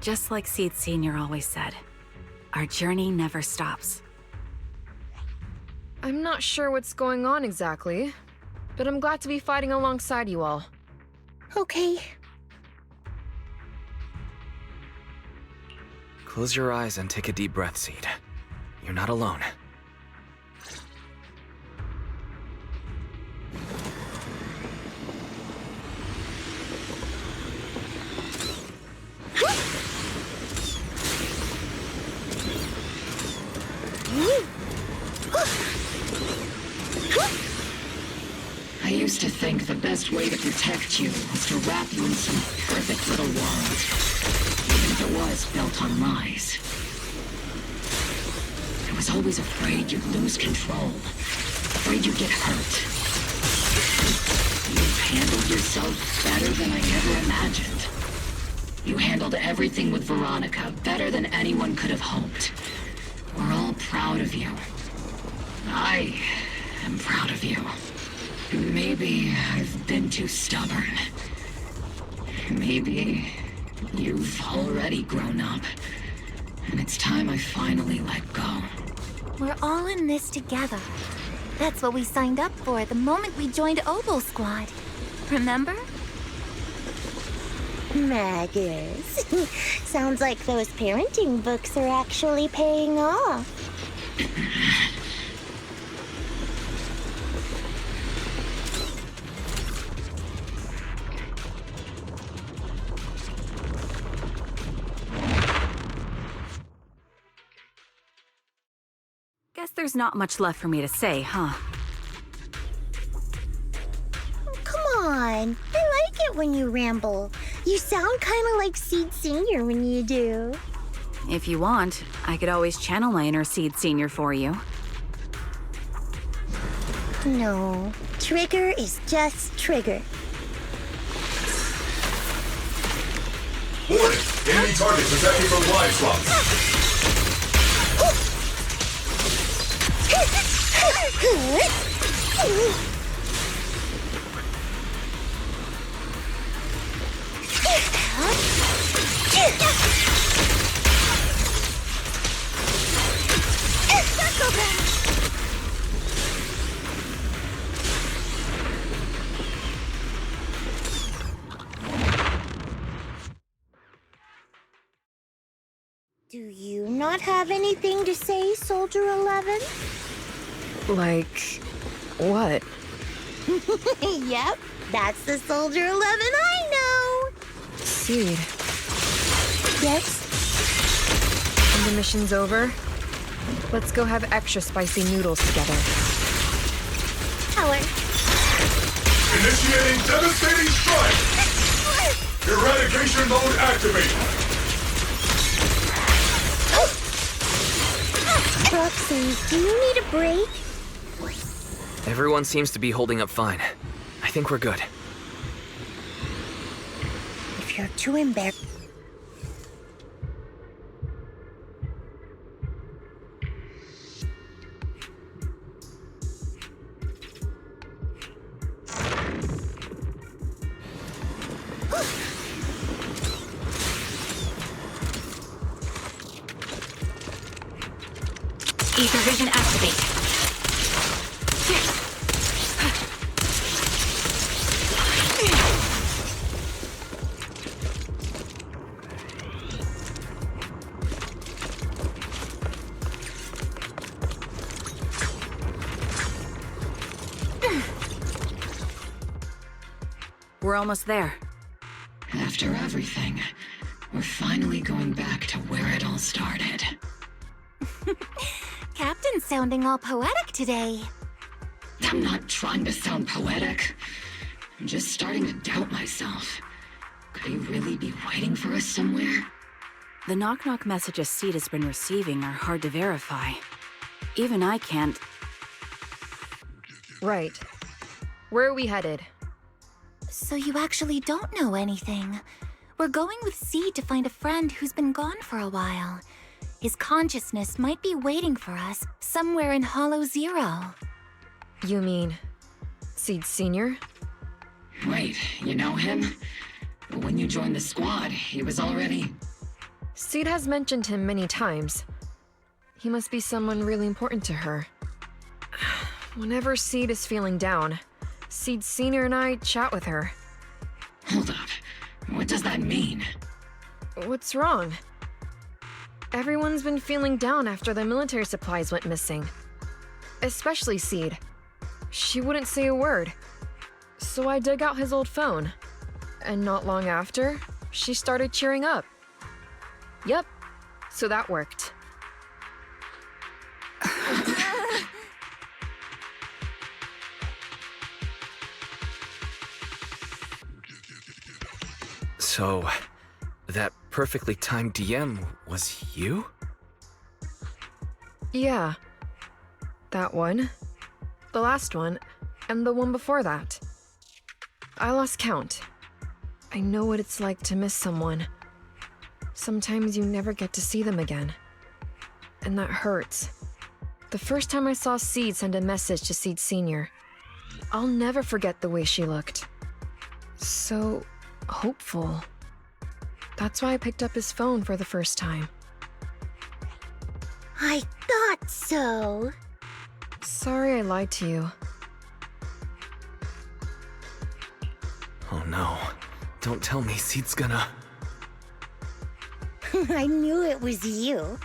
Just like Seed Senior always said, our journey never stops. I'm not sure what's going on exactly, but I'm glad to be fighting alongside you all. Okay. Close your eyes and take a deep breath, Seed. You're not alone. I used to think the best way to protect you was to wrap you in some perfect little world, even if it was built on lies. I was always afraid you'd lose control, afraid you'd get hurt. You've handled yourself better than I ever imagined. You handled everything with Veronica better than anyone could have hoped. We're all proud of you. I am proud of you. Maybe I've been too stubborn. Maybe you've already grown up, and it's time I finally let go. We're all in this together. That's what we signed up for the moment we joined Obel Squad. Remember? Magus. Sounds like those parenting books are actually paying off. Guess there's not much left for me to say, huh? Come on. I like it when you ramble. You sound kind of like Seed Senior when you do. If you want, I could always channel my inner Seed Senior for you. No. Trigger is just Trigger. Warning! Enemy target detected from live slots. Do you not have anything to say, Soldier 11? Like, what? Yep, that's the Soldier 11 I know! Seed, Yes? when the mission's over, let's go have extra spicy noodles together. Power. Initiating devastating strike! Eradication mode activated! Roxy, do you need a break? Everyone seems to be holding up fine. I think we're good. If you're too embarrassed... Ether vision activate. We're almost there. After everything, we're finally going back to where it all started. Captain's sounding all poetic today. I'm not trying to sound poetic. I'm just starting to doubt myself. Could he really be waiting for us somewhere? The knock-knock messages Seed has been receiving are hard to verify. Even I can't... Right. Where are we headed? So you actually don't know anything. We're going with Seed to find a friend who's been gone for a while. His consciousness might be waiting for us somewhere in Hollow Zero. You mean... Seed Sr.? Wait, you know him? When you joined the squad, he was already... Seed has mentioned him many times. He must be someone really important to her. Whenever Seed is feeling down, Seed Sr. and I chat with her. Hold up. What does that mean? What's wrong? Everyone's been feeling down after the military supplies went missing. Especially Seed. She wouldn't say a word. So I dug out his old phone. And not long after, she started cheering up. Yep, so that worked. So, that perfectly timed DM was you? Yeah. That one. The last one. And the one before that. I lost count. I know what it's like to miss someone. Sometimes you never get to see them again. And that hurts. The first time I saw Seed send a message to Seed Sr., I'll never forget the way she looked. So hopeful. That's why I picked up his phone for the first time. I thought so. Sorry I lied to you. Oh no. Don't tell me Seed's gonna... I knew it was you.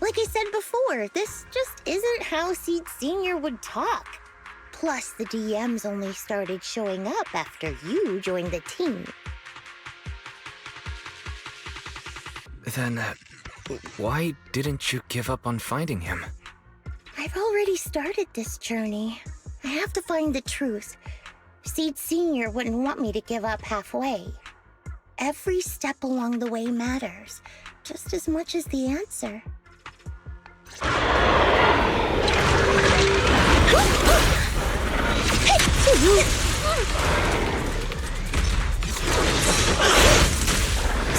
Like I said before, this just isn't how Seed Sr. would talk. Plus, the DMs only started showing up after you joined the team. Then, why didn't you give up on finding him? I've already started this journey. I have to find the truth. Seed Sr. wouldn't want me to give up halfway. Every step along the way matters, just as much as the answer.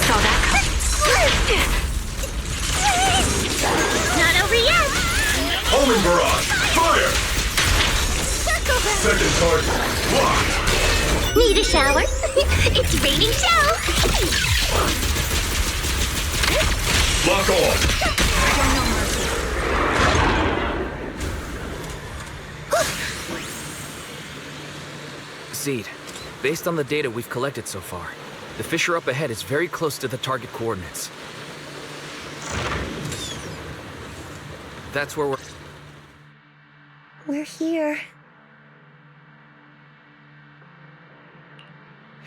Saw that Not over yet! Homing barrage! Fire! Second target, locked! Need a shower? It's raining shell! Lock on! Seed, based on the data we've collected so far, the fissure up ahead is very close to the target coordinates. That's where we're... We're here.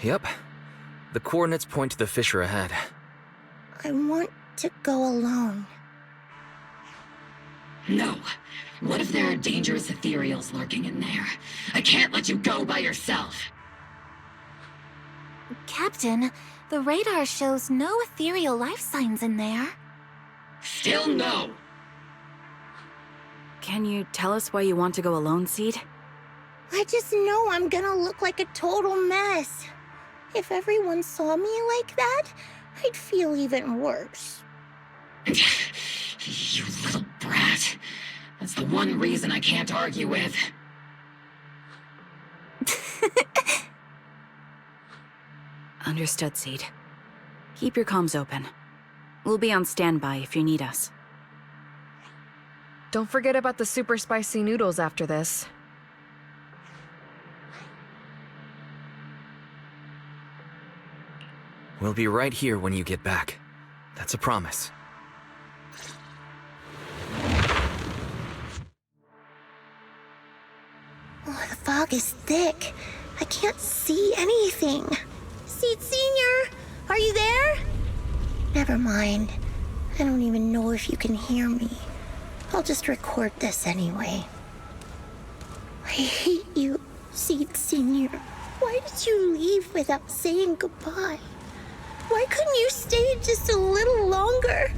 Yep. The coordinates point to the fissure ahead. I want to go alone. No. What if there are dangerous ethereals lurking in there? I can't let you go by yourself. Captain, the radar shows no ethereal life signs in there. Still no. Can you tell us why you want to go alone, Seed? I just know I'm gonna look like a total mess. If everyone saw me like that, I'd feel even worse. You little brat. That's the one reason I can't argue with. Understood, Seed. Keep your comms open. We'll be on standby if you need us. Don't forget about the super spicy noodles after this. We'll be right here when you get back. That's a promise. Oh, the fog is thick. I can't see anything. Seed Senior, are you there? Never mind. I don't even know if you can hear me. I'll just record this anyway. I hate you, Seed Senior. Why did you leave without saying goodbye? Why couldn't you stay just a little longer?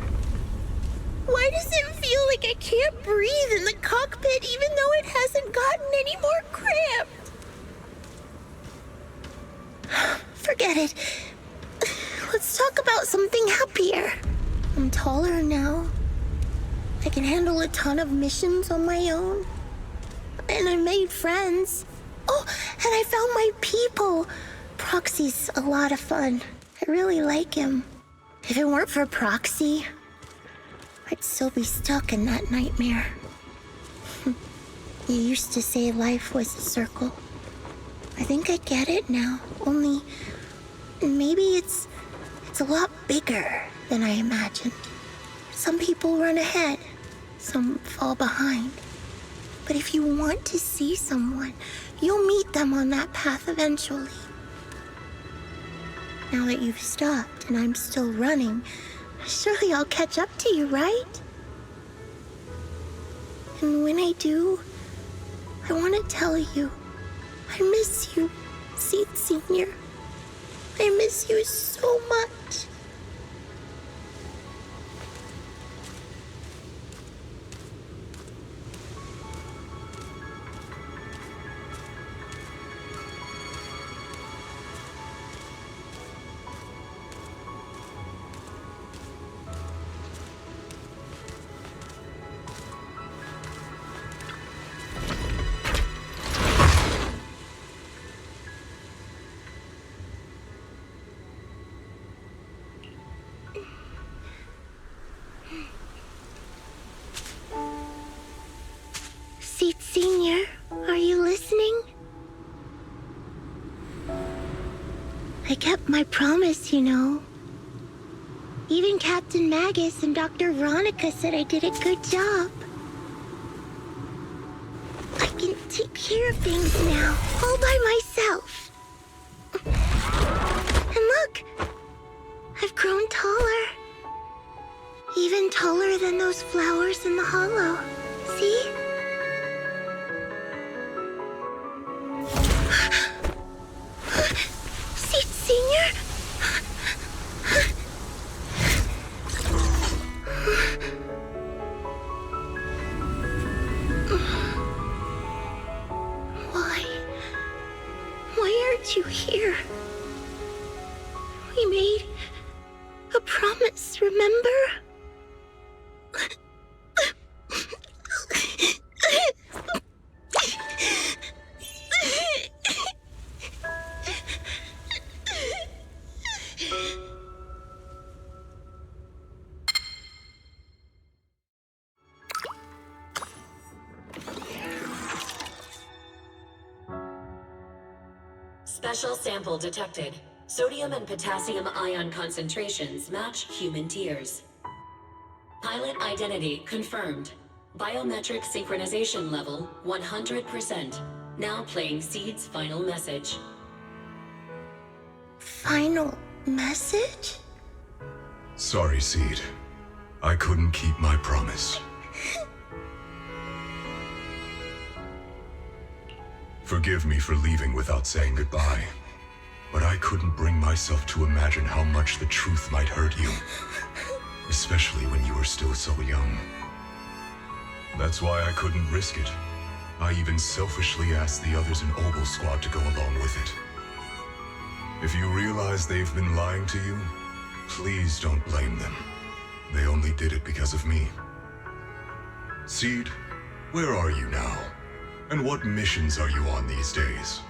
Why does it feel like I can't breathe in the cockpit even though it hasn't gotten any more cramped? Forget it. Let's talk about something happier. I'm taller now. I can handle a ton of missions on my own. And I made friends. Oh, and I found my people. Proxy's a lot of fun. I really like him. If it weren't for Proxy, I'd still be stuck in that nightmare. You used to say life was a circle. I think I get it now. Only maybe it's a lot bigger than I imagined. Some people run ahead, some fall behind. But if you want to see someone, you'll meet them on that path eventually. Now that you've stopped and I'm still running, surely I'll catch up to you, right? And when I do, I want to tell you, I miss you, Seed Senior. I miss you so much. Seed Senior, are you listening? I kept my promise, you know. Even Captain Magus and Dr. Veronica said I did a good job. I can take care of things now, all by myself. And look, I've grown taller. Even taller than those flowers in the hollow. See? Seed Senior? Why aren't you here? We made a promise, remember? Special sample detected. Sodium and potassium ion concentrations match human tears. Pilot identity confirmed. Biometric synchronization level 100%. Now playing Seed's final message. Final message? Sorry, Seed. I couldn't keep my promise. Forgive me for leaving without saying goodbye, but I couldn't bring myself to imagine how much the truth might hurt you, especially when you were still so young. That's why I couldn't risk it. I even selfishly asked the others in Obel Squad to go along with it. If you realize they've been lying to you, please don't blame them. They only did it because of me. Seed, where are you now? And what missions are you on these days?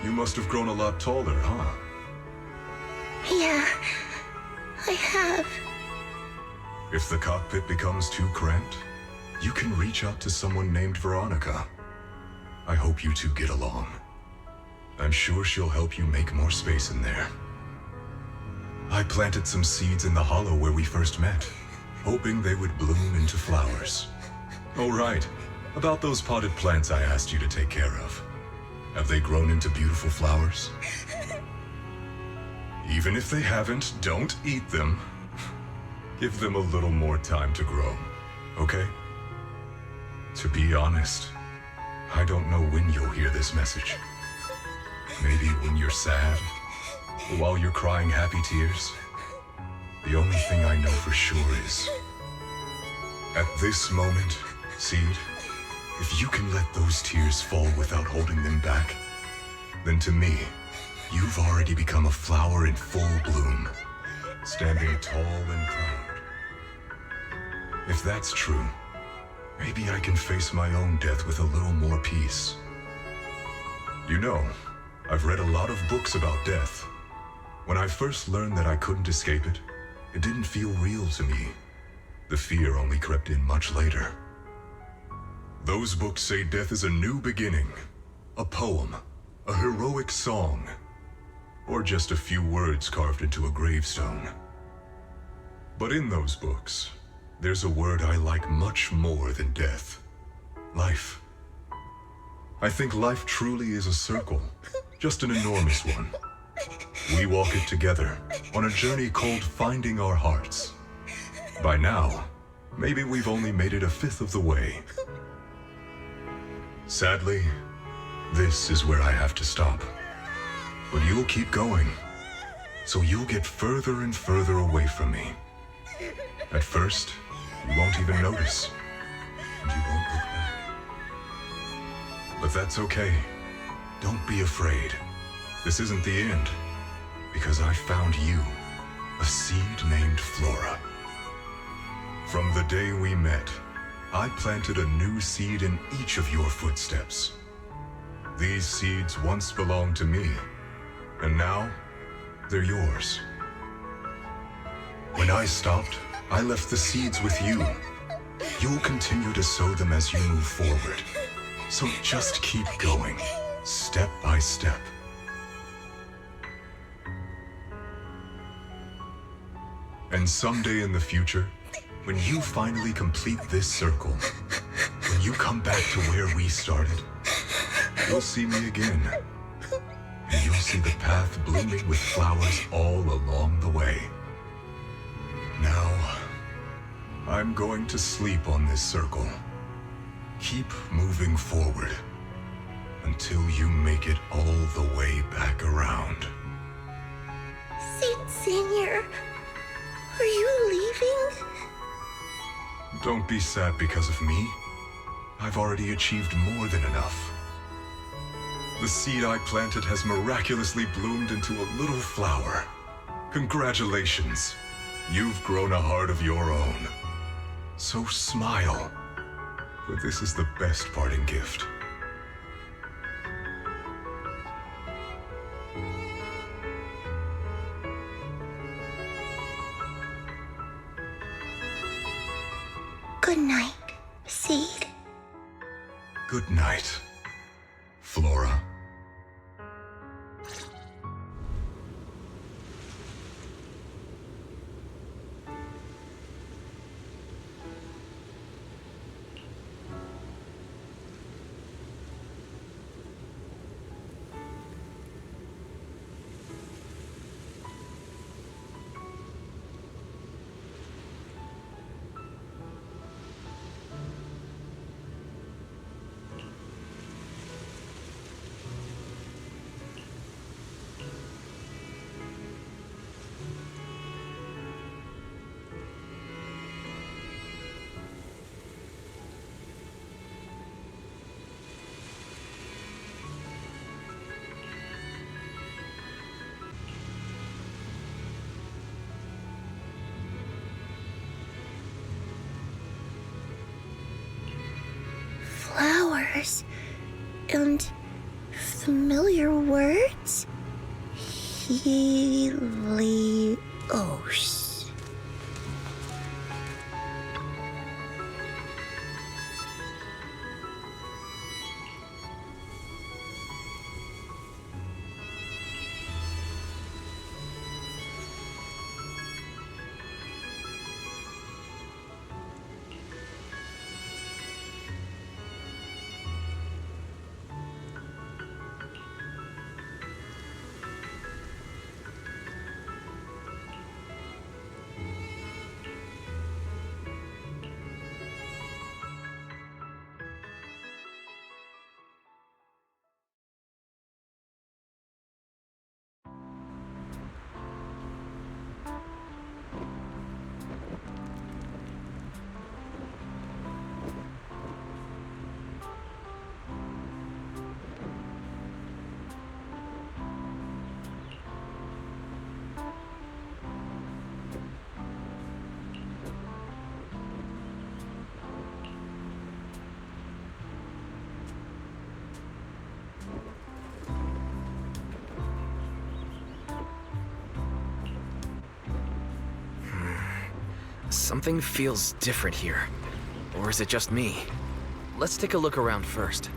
You must have grown a lot taller, huh? Yeah, I have. If the cockpit becomes too cramped, you can reach out to someone named Veronica. I hope you two get along. I'm sure she'll help you make more space in there. I planted some seeds in the hollow where we first met, hoping they would bloom into flowers. Oh right, about those potted plants I asked you to take care of. Have they grown into beautiful flowers? Even if they haven't, don't eat them. Give them a little more time to grow, okay? To be honest, I don't know when you'll hear this message. Maybe when you're sad, or while you're crying happy tears. The only thing I know for sure is, at this moment, Seed, if you can let those tears fall without holding them back, then to me, you've already become a flower in full bloom, standing tall and proud. If that's true, maybe I can face my own death with a little more peace. You know, I've read a lot of books about death. When I first learned that I couldn't escape it, it didn't feel real to me. The fear only crept in much later. Those books say death is a new beginning, a poem, a heroic song, or just a few words carved into a gravestone. But in those books, there's a word I like much more than death. Life. I think life truly is a circle, just an enormous one. We walk it together, on a journey called finding our hearts. By now, maybe we've only made it a fifth of the way. Sadly, this is where I have to stop. But you'll keep going, so you'll get further and further away from me. At first, you won't even notice, and you won't look back. But that's okay. Don't be afraid. This isn't the end, because I found you, a seed named Flora. From the day we met, I planted a new seed in each of your footsteps. These seeds once belonged to me, and now they're yours. When I stopped, I left the seeds with you. You'll continue to sow them as you move forward. So just keep going, step by step. And someday in the future, when you finally complete this circle, when you come back to where we started, you'll see me again. And you'll see the path blooming with flowers all along the way. Now, I'm going to sleep on this circle. Keep moving forward until you make it all the way back around. Seed Senior, are you leaving? Don't be sad because of me. I've already achieved more than enough. The seed I planted has miraculously bloomed into a little flower. Congratulations. You've grown a heart of your own. So smile, for this is the best parting gift. Good night, Seed. Good night, Flora. Flowers and familiar words? Helios. Something feels different here. Or is it just me? Let's take a look around first.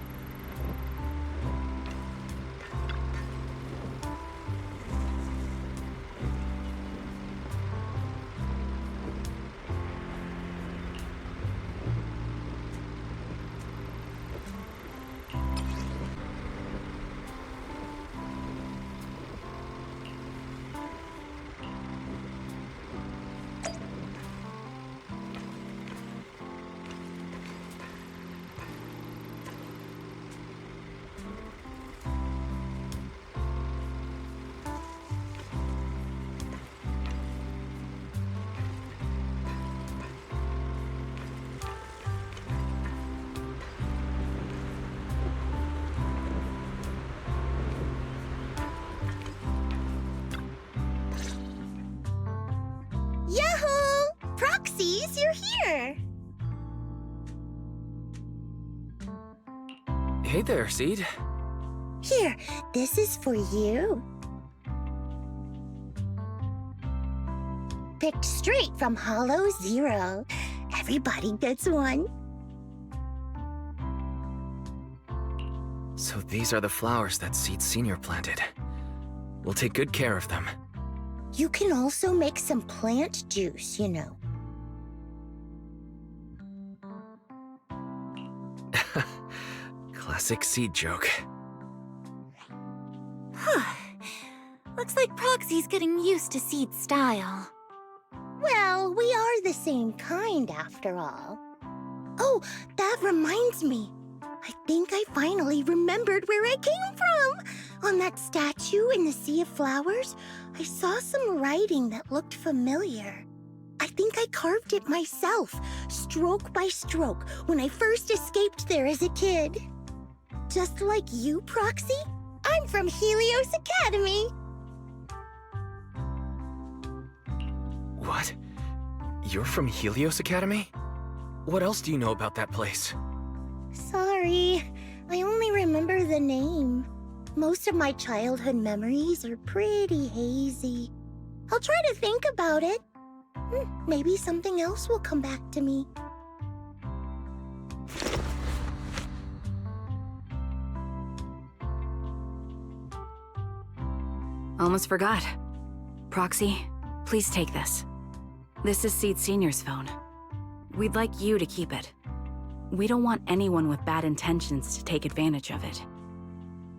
Yahoo! Proxies, you're here! Hey there, Seed. Here, this is for you. Picked straight from Hollow Zero. Everybody gets one. So these are the flowers that Seed Senior planted. We'll take good care of them. You can also make some plant juice, you know. Classic Seed joke. Looks like Proxy's getting used to Seed's style. Well, we are the same kind after all. Oh, that reminds me. I think I finally remembered where I came from. On that statue in the Sea of Flowers, I saw some writing that looked familiar. I think I carved it myself, stroke by stroke, when I first escaped there as a kid. Just like you, Proxy, I'm from Helios Academy. What? You're from Helios Academy? What else do you know about that place? Sorry, I only remember the name. Most of my childhood memories are pretty hazy. I'll try to think about it. Maybe something else will come back to me. Almost forgot. Proxy, please take this. This is Seed Senior's phone. We'd like you to keep it. We don't want anyone with bad intentions to take advantage of it.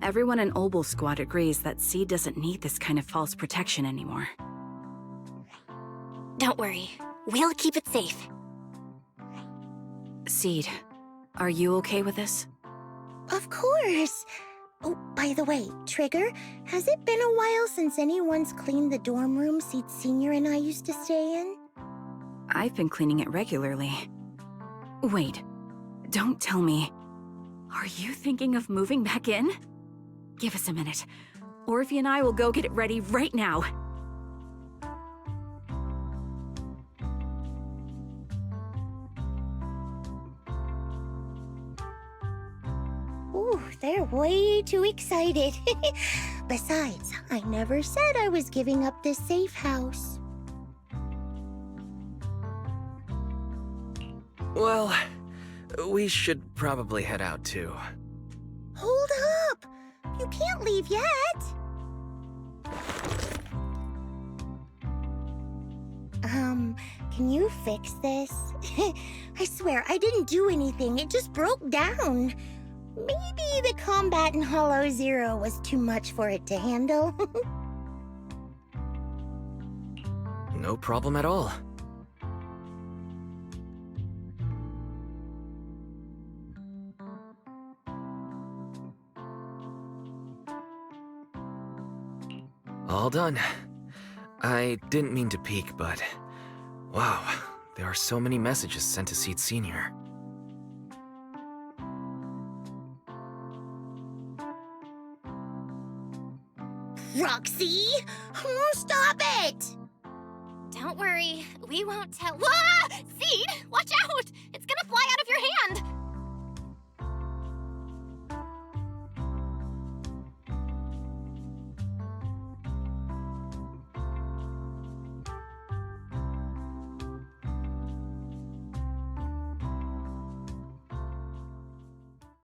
Everyone in Obel Squad agrees that Seed doesn't need this kind of false protection anymore. Don't worry, we'll keep it safe. Seed, are you okay with this? Of course. Oh, by the way, Trigger, has it been a while since anyone's cleaned the dorm room Seed Senior and I used to stay in? I've been cleaning it regularly. Wait, don't tell me. Are you thinking of moving back in? Give us a minute. Orphe and I will go get it ready right now. Ooh, they're way too excited. Besides, I never said I was giving up this safe house. Well, we should probably head out too. Hold up! You can't leave yet! Can you fix this? I swear, I didn't do anything. It just broke down. Maybe the combat in Hollow Zero was too much for it to handle. No problem at all. All done. I didn't mean to peek, but... wow, there are so many messages sent to Seed Senior. Roxy! Stop it! Don't worry, we won't tell. Whoa! Seed, watch out! It's gonna fly out of your hand!